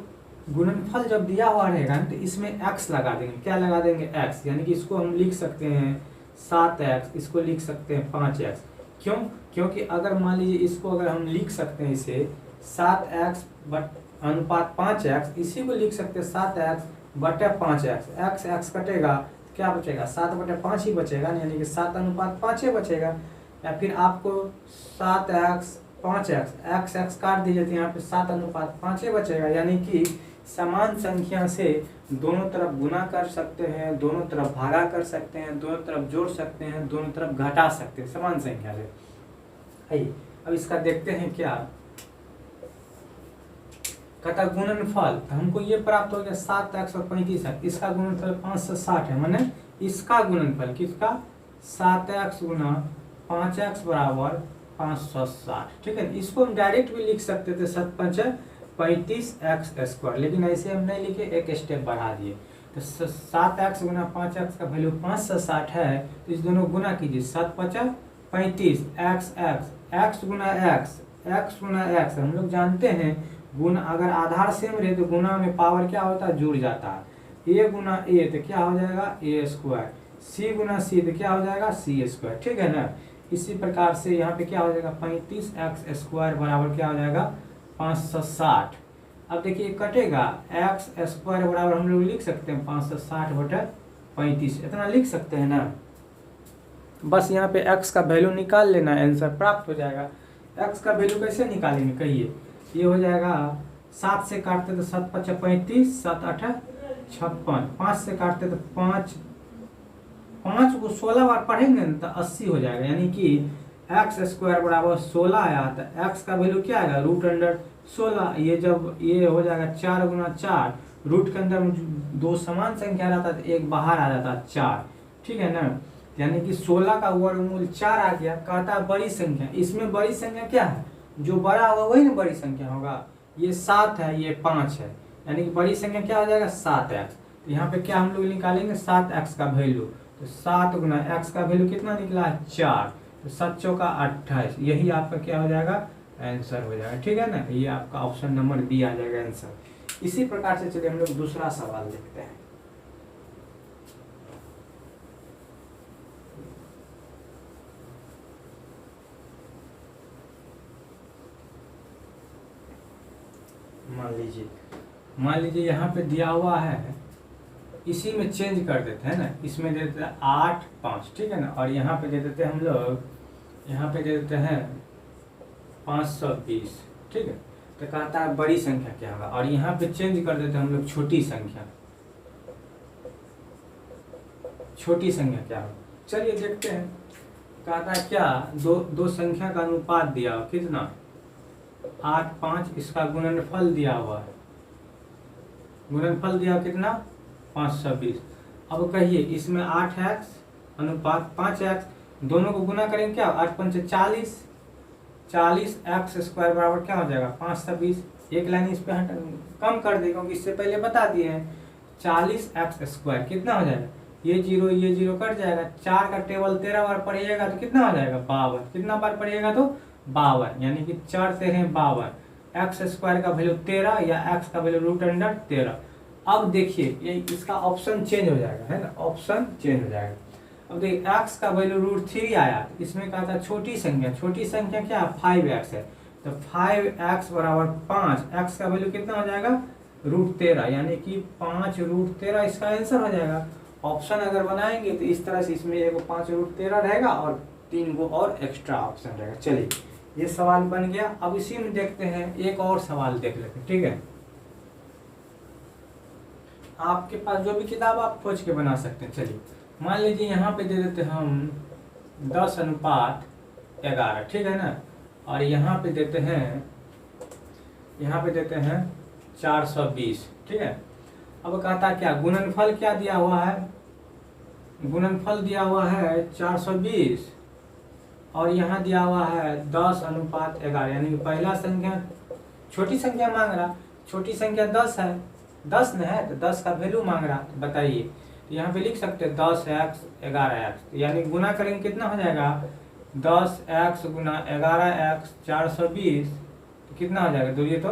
गुणनफल जब दिया हुआ रहेगा तो इसमें x लगा देंगे। क्या लगा देंगे? x, यानी कि इसको हम लिख सकते हैं 7x, इसको लिख सकते हैं 5x। क्यों? क्योंकि अगर मान लीजिए इसको अगर हम लिख सकते हैं इसे 7x अनुपात 5x, इसी को लिख सकते हैं 7x बटे 5x। x कटेगा तो क्या बचेगा? 7/5 ही बचेगा, यानी कि 7 अनुपात 5 ही बचेगा। या फिर आपको 7x 5x x काट दीजिए तो यहाँ पे 7 अनुपात 5 ही बचेगा। यानी कि समान संख्या से दोनों तरफ गुना कर सकते हैं, दोनों तरफ भागा कर सकते हैं, दोनों तरफ जोड़ सकते हैं, दोनों तरफ घटा सकते हैं समान संख्या से। आइए अब इसका देखते हैं क्या कहता गुणनफल। तो हमको ये प्राप्त हो गया 7x और 35x, इसका गुणनफल 560 है। माने इसका गुणनफल किसका? 7x गुना 5x बराबर 560। ठीक है, इसको हम डायरेक्ट भी लिख सकते थे 7×5 35x², लेकिन ऐसे हम नहीं लिखे, एक स्टेप बढ़ा दिए। तो 7x गुना 5x का वैल्यू 560 है, तो इस दोनों गुना कीजिए 7×5 35 x गुना x गुना x। हम लोग जानते हैं गुना अगर आधार सेम रहे तो गुना में पावर क्या होता है? जुड़ जाता है। a गुना a तो क्या हो जाएगा? a², c गुना c तो क्या हो जाएगा? c²। ठीक है ना। इसी प्रकार से यहाँ पे क्या हो जाएगा? 35x² बराबर क्या हो जाएगा? 560। अब देखिए कटेगा, x² बराबर हम लोग लिख सकते हैं 560 बटे 35, इतना लिख सकते हैं ना। बस यहाँ पे x का वैल्यू निकाल लेना, आंसर प्राप्त हो जाएगा। x का वैल्यू कैसे निकालेंगे कहिए? ये हो जाएगा 7 से काटते तो 7×5 35, 7×8 56, 5 से काटते तो 5 को 16 बार पढ़ेंगे ना तो 80 हो जाएगा। यानी कि x² बराबर 16 आया तो x का वैल्यू क्या आएगा? √16। ये जब ये हो जाएगा 4 गुना 4, रूट के अंदर दो समान संख्या रहता तो एक बाहर आ जाता 4। ठीक है ना, यानी कि 16 का वर्गमूल 4 आ गया। कहता है बड़ी संख्या, इसमें बड़ी संख्या क्या है? जो बड़ा होगा वही ना बड़ी संख्या होगा। ये 7 है, ये 5 है, यानी कि बड़ी संख्या क्या हो जाएगा? 7x। तो यहाँ पे क्या हम लोग निकालेंगे? 7x का वैल्यू। तो 7 गुना x का वैल्यू कितना निकला है? 4। तो 7×4 = 28, यही आपका क्या हो जाएगा? आंसर हो जाएगा। ठीक है ना, ये आपका ऑप्शन नंबर बी आ जाएगा आंसर। इसी प्रकार से चलिए हम लोग दूसरा सवाल देखते हैं। मान लीजिए यहाँ पे दिया हुआ है, इसी में चेंज कर देते हैं ना, इसमें दे देते हैं 8 5। ठीक है ना, और यहाँ पे दे देते हैं हम लोग, यहाँ पे दे देते हैं 520। ठीक है, तो कहता है बड़ी संख्या क्या होगा, और यहाँ पे चेंज कर देते हैं हम लोग छोटी संख्या। छोटी संख्या क्या होगा? चलिए देखते हैं। कहता है क्या? दो संख्या का अनुपात दिया हुआ कितना? 8 5, इसका गुणनफल दिया हुआ है। गुणनफल दिया कितना? 520। अब कहिए इसमें 8x अनुपात 5x, दोनों को गुना करेंगे क्या, 8 पंच 40, 40x² बराबर क्या हो जाएगा 5 × 20। एक लाइन इस पे कम कर दें क्योंकि इससे पहले बता दिए हैं। 40x² कितना हो जाएगा, ये जीरो कट जाएगा, 4 का टेबल 13 बार पढ़िएगा तो कितना हो जाएगा 52, कितना बार पढ़िएगा तो 52, यानी कि 4 तेरह 52, x² का वैल्यू 13 या x का वैल्यू √13। अब देखिए ये इसका ऑप्शन चेंज हो जाएगा, है ना, ऑप्शन चेंज हो जाएगा। अब देखिए x का वैल्यू √3 आया, इसमें कहा था छोटी संख्या क्या 5x है, तो 5x बराबर 5, x का वैल्यू कितना हो जाएगा √13, यानी कि 5√13 इसका आंसर हो जाएगा। ऑप्शन अगर बनाएंगे तो इस तरह से इसमें एगो 5√13 रहेगा और 3 गो और एक्स्ट्रा ऑप्शन रहेगा। चलिए ये सवाल बन गया। अब इसी में देखते हैं एक और सवाल देख लेते हैं, ठीक है। आपके पास जो भी किताब आप खोज के बना सकते हैं। चलिए मान लीजिए यहाँ पे दे देते हैं हम 10:11, ठीक है ना, और यहाँ पे देते हैं 420, ठीक है। अब कहता क्या गुणनफल क्या दिया हुआ है, गुणनफल दिया हुआ है 420 और यहाँ दिया हुआ है 10:11, यानी कि पहला संख्या छोटी संख्या मांग रहा, छोटी संख्या 10 है, 10 न है तो 10 का वैल्यू मांग रहा। तो बताइए, तो यहाँ पे लिख सकते हैं 10x 11x, यानी गुना करेंगे कितना हो जाएगा 10x गुना 11x 420, तो कितना हो जाएगा, दूरिये तो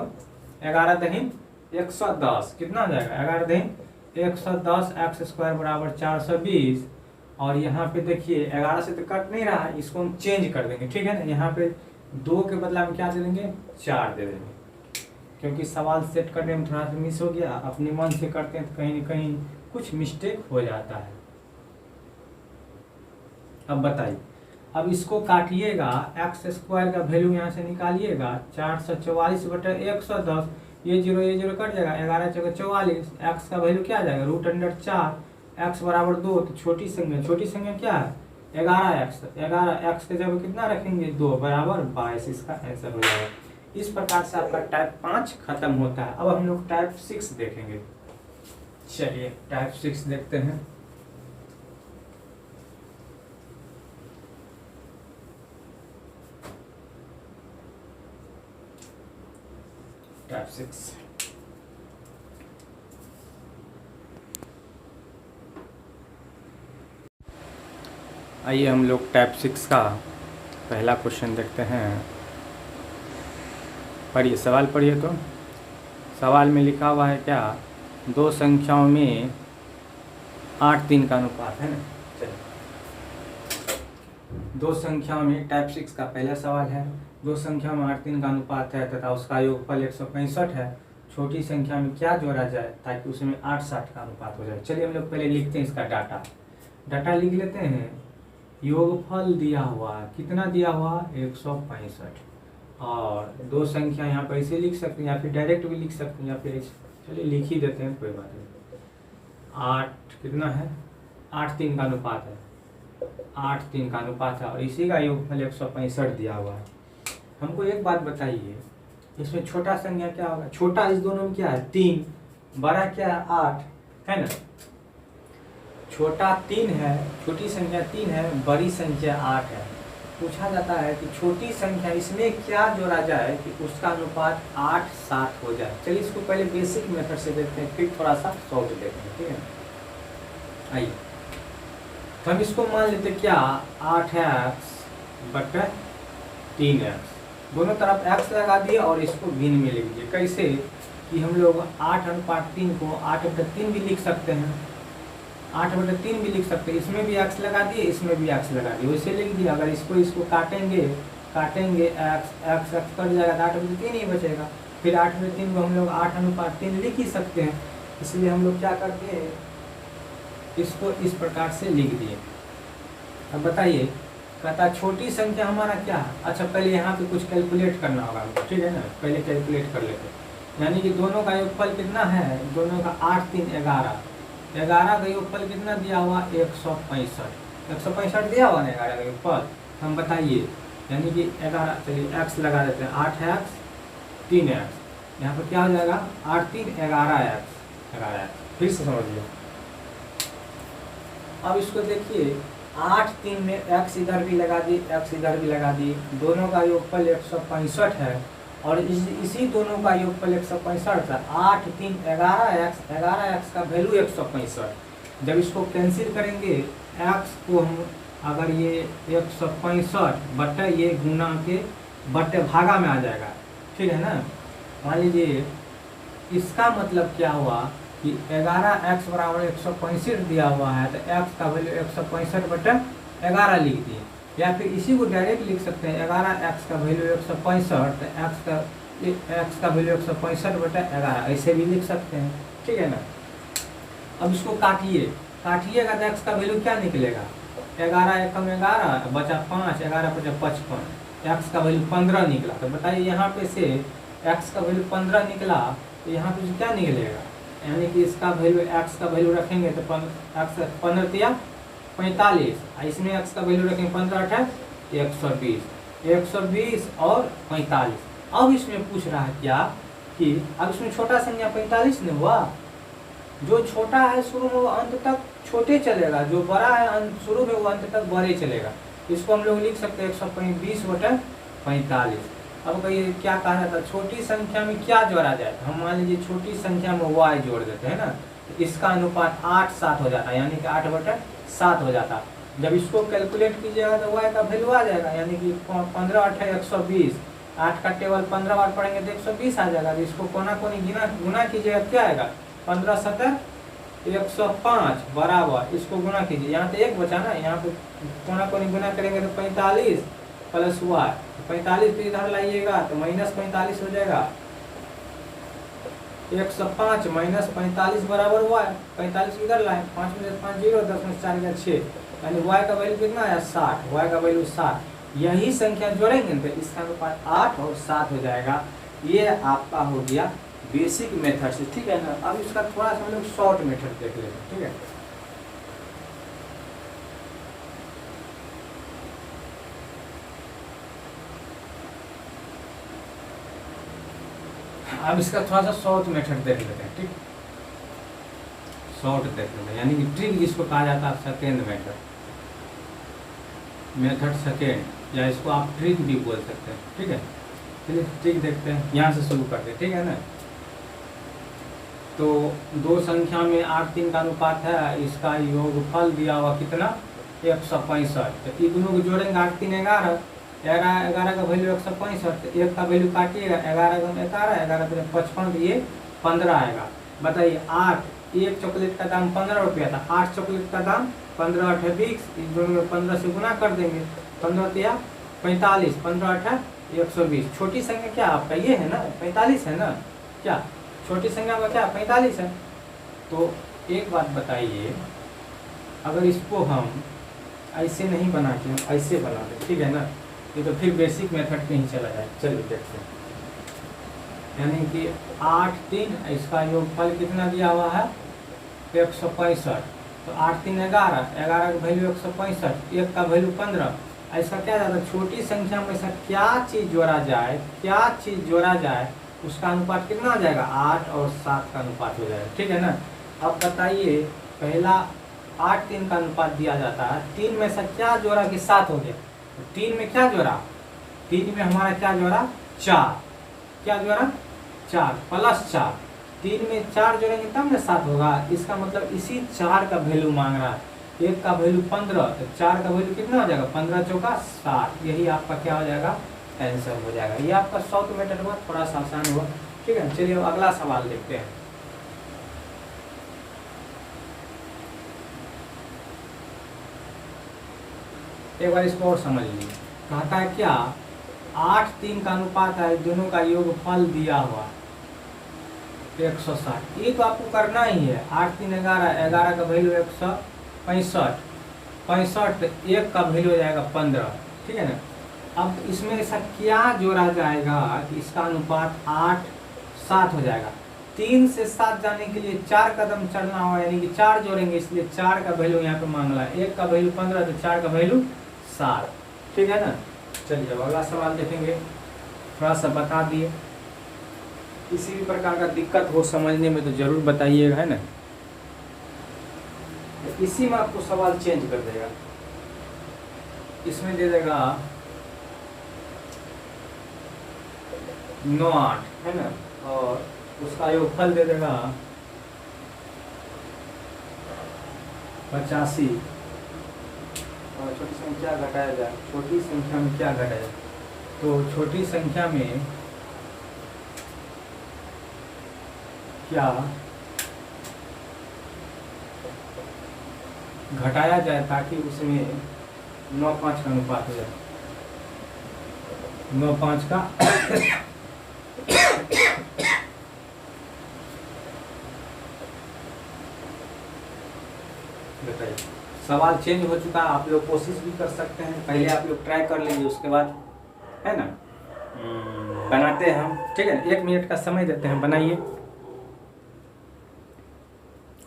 11 दहीन 110, कितना हो जाएगा 11 दहीन 110 x² बराबर 420। और यहाँ पे देखिए 11 से तो कट नहीं रहा है, इसको हम चेंज कर देंगे, ठीक है ना। यहाँ पे 2 के बदला में क्या दे देंगे 4 दे देंगे, क्योंकि सवाल सेट करने में थोड़ा सा मिस हो गया। अपने मन से करते हैं तो कहीं न कहीं कुछ मिस्टेक हो जाता है। अब बताइए, अब इसको काटिएगा, x² का वैल्यू यहाँ से निकालिएगा 444/110, ये जीरो कट जाएगा, 11 × 44, x का वैल्यू क्या आ जाएगा √4, x बराबर 2, तो छोटी संख्या क्या है 11x, 11x के जगह कितना रखेंगे 2 बराबर 22, इसका आंसर हो जाएगा। इस प्रकार से आपका टाइप 5 खत्म होता है। अब हम लोग टाइप 6 देखेंगे। चलिए टाइप 6 देखते हैं। टाइप 6 आइए हम लोग टाइप 6 का पहला क्वेश्चन देखते हैं। पढ़िए, सवाल पढ़िए। तो सवाल में लिखा हुआ है क्या, दो संख्याओं में 8:3 का अनुपात है ना। चलिए, दो संख्याओं में टाइप 6 का पहला सवाल है, दो संख्या में 8:3 का अनुपात है तथा उसका योगफल 165 है। छोटी संख्या में क्या जोड़ा जाए ताकि उसमें 8:60 का अनुपात हो जाए। चलिए हम लोग पहले लिखते हैं इसका डाटा लिख लेते हैं। योगफल दिया हुआ कितना दिया हुआ 165, और दो संख्या यहाँ पर ऐसे लिख सकते हैं या फिर डायरेक्ट भी लिख सकते हैं, या फिर चलिए लिख ही देते हैं, कोई बात नहीं। 8 कितना है 8:3 का अनुपात है, 8:3 का अनुपात है और इसी का योगफल 165 दिया हुआ है। हमको एक बात बताइए, इसमें छोटा संख्या क्या होगा, छोटा इस दोनों में क्या है 3, बड़ा क्या है 8, है ना। छोटा 3 है, छोटी संख्या 3 है, बड़ी संख्या 8 है। पूछा जाता है कि छोटी संख्या इसमें क्या जोड़ा जाए कि उसका अनुपात 8:60 हो जाए। चलिए इसको पहले बेसिक मेथड से देखते हैं, फिर थोड़ा सा सॉल्व देखते हैं, ठीक है। आइए तो हम इसको मान लेते क्या 8x/3x, दोनों तरफ x लगा दिए और इसको भिन्न में लिख दिए। कैसे कि हम लोग 8:3 को 8/3 भी लिख सकते हैं, 8/3 भी लिख सकते हैं। इसमें भी x लगा दिए, इसमें भी x लगा दिए, वैसे लिख दिया। अगर इसको काटेंगे x कट जाएगा तो 8/3 ही बचेगा। फिर 8/3 को हम लोग 8:3 लिख ही सकते हैं। इसलिए हम लोग क्या करते हैं, इसको इस प्रकार से लिख दिए। अब बताइए, कहता छोटी संख्या हमारा क्या है। अच्छा पहले यहाँ पे कुछ कैलकुलेट करना होगा, ठीक है ना। पहले कैलकुलेट कर लेते हैं, यानी कि दोनों का योगफल कितना है, दोनों का 8 3 11, 11 का योगफल कितना दिया हुआ 165 दिया हुआ ना 11 का योगफल। हम बताइए, यानी कि 11, चलिए x लगा देते हैं 8x 3x, यहाँ पर क्या हो जाएगा 8 3 11x। फिर से समझिए, अब इसको देखिए 8 3 में x इधर भी लगा दिए, x इधर भी लगा दिए, दोनों का योगफल 165 है और इसी दोनों का योगफल 165 है। 8 3 11x का वैल्यू 165। जब इसको कैंसिल करेंगे x को हम अगर ये 165 बटे ये गुना के बटे भागा में आ जाएगा, ठीक है ना। मान लीजिए इसका मतलब क्या हुआ कि 11x बराबर 165 दिया हुआ है तो x का वैल्यू 165 बटे 11 लिख दिए, या फिर इसी को डायरेक्ट लिख सकते हैं 11x का वैल्यू 165 तो x का वैल्यू 165 बटे 11 ऐसे भी लिख सकते हैं, ठीक है ना। अब इसको काटिएगा तो x का वैल्यू क्या निकलेगा, 11 एकम 11 बचा 5, 11 बचा 55, x का वैल्यू 15 निकला। तो बताइए यहाँ पे से x का वैल्यू 15 निकला तो यहाँ पे क्या निकलेगा, यानी कि इसका वैल्यू x का वैल्यू रखेंगे तो 15 या 45, इसमें x का वैल्यू रखेंगे 15 120 और 45। अब इसमें पूछ रहा है क्या कि अब इसमें छोटा संख्या 45 नहीं हुआ, जो छोटा है शुरू में वो अंत तक छोटे चलेगा, जो बड़ा है शुरू में वो अंत तक बड़े चलेगा। इसको हम लोग लिख सकते हैं 120 बटे 45। अब कहिए क्या कहा जाता है, छोटी संख्या में क्या जोड़ा जाए, हम मान लीजिए छोटी संख्या में y जोड़ देते हैं ना, तो इसका अनुपात 8 7 हो जाता है, यानी कि 8 बटे 7 हो जाता। जब इसको कैलकुलेट कीजिएगा तो y का वैल्यू आ जाएगा, यानी कि 15 8 120, 8 का टेबल 15 बार पढ़ेंगे तो 120 आ जाएगा। तो इसको कोना कोनी गुना कीजिएगा क्या आएगा, 15 7 105 बराबर, इसको गुना कीजिए, यहाँ तो 1 बचा ना, यहाँ पे कोना कोनी गुना करेंगे तो 45 प्लस y, 45 तो इधर लाइएगा तो माइनस 45 हो जाएगा, 105 माइनस 45 बराबर y, 45 इधर लाए, 5 में से 5 0, 10 में से 4 गया 6, यानी y का वैल्यू कितना आया 60, y का वैल्यू 60। यही संख्या जोड़ेंगे तो इसका अनुपात 8 और 7 हो जाएगा। ये आपका हो गया बेसिक मेथड से, ठीक है ना। अब इसका थोड़ा सा हम लोग शॉर्ट मेथड देख लेते हैं, ठीक है। अब इसका थोड़ा सा शॉर्ट मेथड देख लेते हैं, ठीक, शॉर्ट देख लेते हैं, यानी कि ट्रिक जिसको कहा जाता है सेकेंड मेथड सेकेंड, या इसको आप ट्रिक भी बोल सकते हैं, ठीक है। चलिए ट्रिक देखते हैं, यहाँ से शुरू करते हैं, ठीक है ना। तो दो संख्या में 8 3 का अनुपात है, इसका योगफल दिया हुआ कितना 165, तो ये दोनों को जोड़ेंगे 8 3 11, 11 का वैल्यू 165, तो 1 का वैल्यू काटिएगा 11 का 11, 11 तो 55, तो ये 15 आएगा। बताइए 8, एक चॉकलेट का दाम 15 रुपया था, 8 चॉकलेट का दाम 15 8 20, इस दोनों में 15 से गुना कर देंगे, 15 या 45, 15 8 120। छोटी संख्या क्या आपका ये है ना 45 है ना, क्या छोटी संख्या का क्या 45 है। तो एक बात बताइए, अगर इसको हम ऐसे नहीं बना के हम ऐसे बना दें, ठीक है ना, ये तो फिर बेसिक मेथड पे ही चला जाए। चलिए देखते हैं, यानी कि 8 3, इसका योगफल कितना दिया हुआ है 165, तो 8 3 11, 11 का वैल्यू 165, 1 का वैल्यू 15। ऐसा क्या जाता है, छोटी संख्या में ऐसा क्या चीज़ जोड़ा जाए उसका अनुपात कितना आ जाएगा 8 और 7 का अनुपात हो जाएगा, ठीक है ना। अब बताइए पहला 8 3 का अनुपात दिया जाता है, 3 में से क्या जोड़ा कि 7 हो गया, 3 में क्या जोड़ा, 3 में हमारा क्या जोड़ा 4, क्या जोड़ा 4 प्लस 4, 3 में 4 जोड़ेंगे तब ना 7 होगा। इसका मतलब इसी 4 का वैल्यू मांग रहा है, 1 का वैल्यू 15, तो 4 का वैल्यू कितना हो जाएगा 15 चौका 60, यही आपका क्या हो जाएगा आंसर हो जाएगा। ये आपका शॉर्ट मेथड हुआ, थोड़ा सा आसान हुआ, ठीक है। चलिए अब अगला सवाल देखते हैं। एक बार इसको और समझ लीजिए, कहता है क्या 8 3 का अनुपात है, दोनों का योगफल दिया हुआ 160, ये तो आपको करना ही है। 8 3 11, 11 का वैल्यू 165, 65, 1 का वैल्यू हो जाएगा 15, ठीक है ना। अब इसमें ऐसा क्या जोड़ा जाएगा कि इसका अनुपात 8 7 हो जाएगा। 3 से 7 जाने के लिए 4 कदम चलना होगा, यानी कि 4 जोड़ेंगे, इसलिए 4 का वैल्यू यहाँ पे मांग रहा है। 1 का वैल्यू 15, तो 4 का वैल्यू 7, ठीक है ना। चलिए अब अगला सवाल देखेंगे, थोड़ा सा बता दिए। किसी भी प्रकार का दिक्कत हो समझने में तो जरूर बताइएगा, है ना। इसी में आपको सवाल चेंज कर देगा। इसमें दे देगा 9 8 है ना, और उसका योगफल दे देगा 85। और छोटी संख्या घटाया जाए, छोटी संख्या में क्या घटाया जाए, तो छोटी संख्या में क्या घटाया जाए ताकि उसमें 9:5 का अनुपात हो जाए। 9:5 का बताइए। सवाल चेंज हो चुका, आप लोग कोशिश भी कर सकते हैं, पहले आप लोग ट्राई कर लीजिए, उसके बाद है ना बनाते हैं हम, ठीक है। 1 मिनट का समय देते हैं, बनाइए।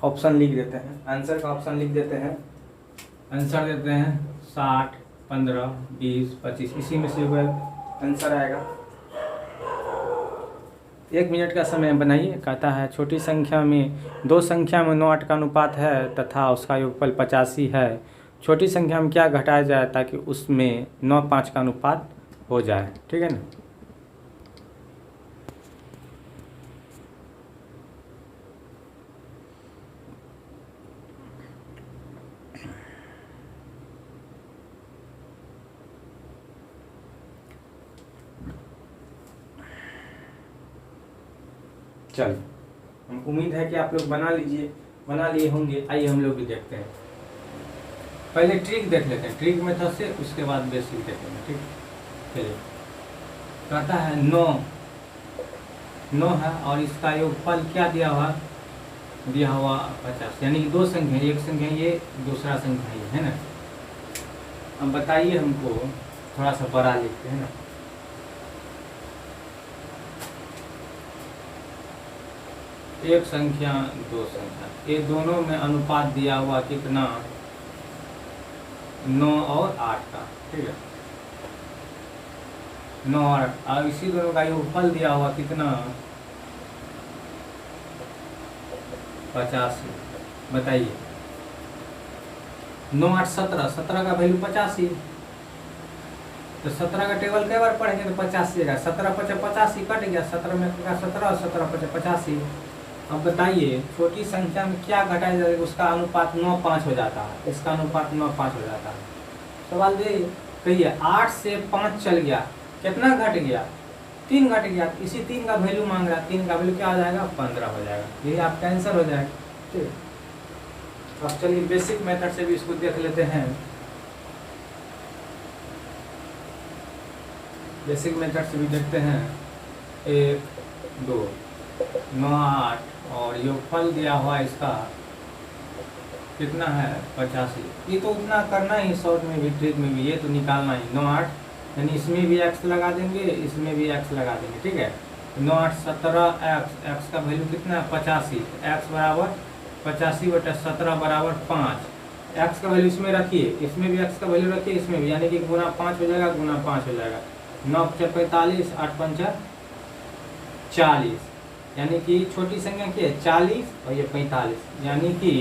ऑप्शन लिख देते हैं, आंसर का ऑप्शन लिख देते हैं। आंसर देते हैं 60, 15, 20, 25, इसी में से आंसर आएगा। 1 मिनट का समय बनाइए। कहता है छोटी संख्या में 2 संख्या में 9 8 का अनुपात है तथा उसका योगफल 85 है। छोटी संख्या में क्या घटाया जाए ताकि उसमें 9 5 का अनुपात हो जाए, ठीक है ना। चलो, हम उम्मीद है कि आप लोग बना लिए होंगे। आइए हम लोग भी देखते हैं। पहले ट्रिक देख लेते हैं, ट्रिक मेथड से, उसके बाद बेसिक देखेंगे, ठीक। चलिए, कहता है 9 है और इसका योगफल क्या दिया हुआ 50, यानी कि 2 संख्या, एक संख्या ये, दूसरा संख्या ये, है ना। अब बताइए हमको, थोड़ा सा बड़ा लिखते हैं ना। एक संख्या 2 संख्या, ये दोनों में अनुपात दिया हुआ कितना 9 और 8 का, ठीक है। 9 और 8, और इसी दोनों का योगफल दिया हुआ कितना 85। बताइए 9 8 17, 17 का वैल्यू 85, तो 17 का टेबल कई बार पढ़ेंगे तो 85 का 17 5 85 कट गया, 17 में 17 और 17 5 85। अब बताइए छोटी संख्या में क्या घटाया जाएगा, उसका अनुपात 9 5 हो जाता है, इसका अनुपात 9 5 हो जाता है। सवाल दे कहिए 8 से 5 चल गया, कितना घट गया 3 घट गया, इसी 3 का वैल्यू मांग रहा है, 3 का वैल्यू क्या हो जाएगा 15 हो जाएगा, यही आपका आंसर हो जाएगा, ठीक। अब चलिए बेसिक मेथड से भी इसको देख लेते हैं। बेसिक मेथड से भी देखते हैं। 1 2 9 8 और योगफल दिया हुआ इसका कितना है 85। ये तो उतना करना ही, शॉर्ट में भी ट्रिक में भी, ये तो निकालना ही। 9 8 यानी इसमें भी x लगा देंगे, इसमें भी x लगा देंगे, ठीक है। 9 8 17 x का वैल्यू कितना है 85, x बराबर 85/17 बराबर 5। x का वैल्यू इसमें रखिए, इसमें भी x का वैल्यू रखिए, इसमें भी, यानी कि गुना 5 हो जाएगा, गुना 5 हो जाएगा। 9 5 45, 8 5 40, यानी कि छोटी संख्या क्या है 40 और ये 45, यानी कि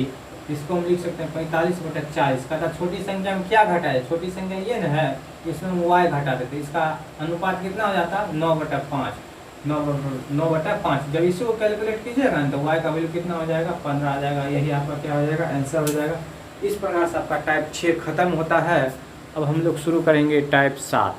इसको हम लिख सकते हैं 45/40। कहता छोटी संख्या में क्या घटा है, छोटी संख्या ये ना है, इसमें हम y घटा देते, इसका अनुपात कितना हो जाता 9/5। 9/5 जब इसी को कैलकुलेट कीजिएगा ना तो y का वैल्यू कितना हो जाएगा 15 आ जाएगा, यही आपका क्या हो जाएगा आंसर हो जाएगा। इस प्रकार से आपका टाइप 6 खत्म होता है। अब हम लोग शुरू करेंगे टाइप 7।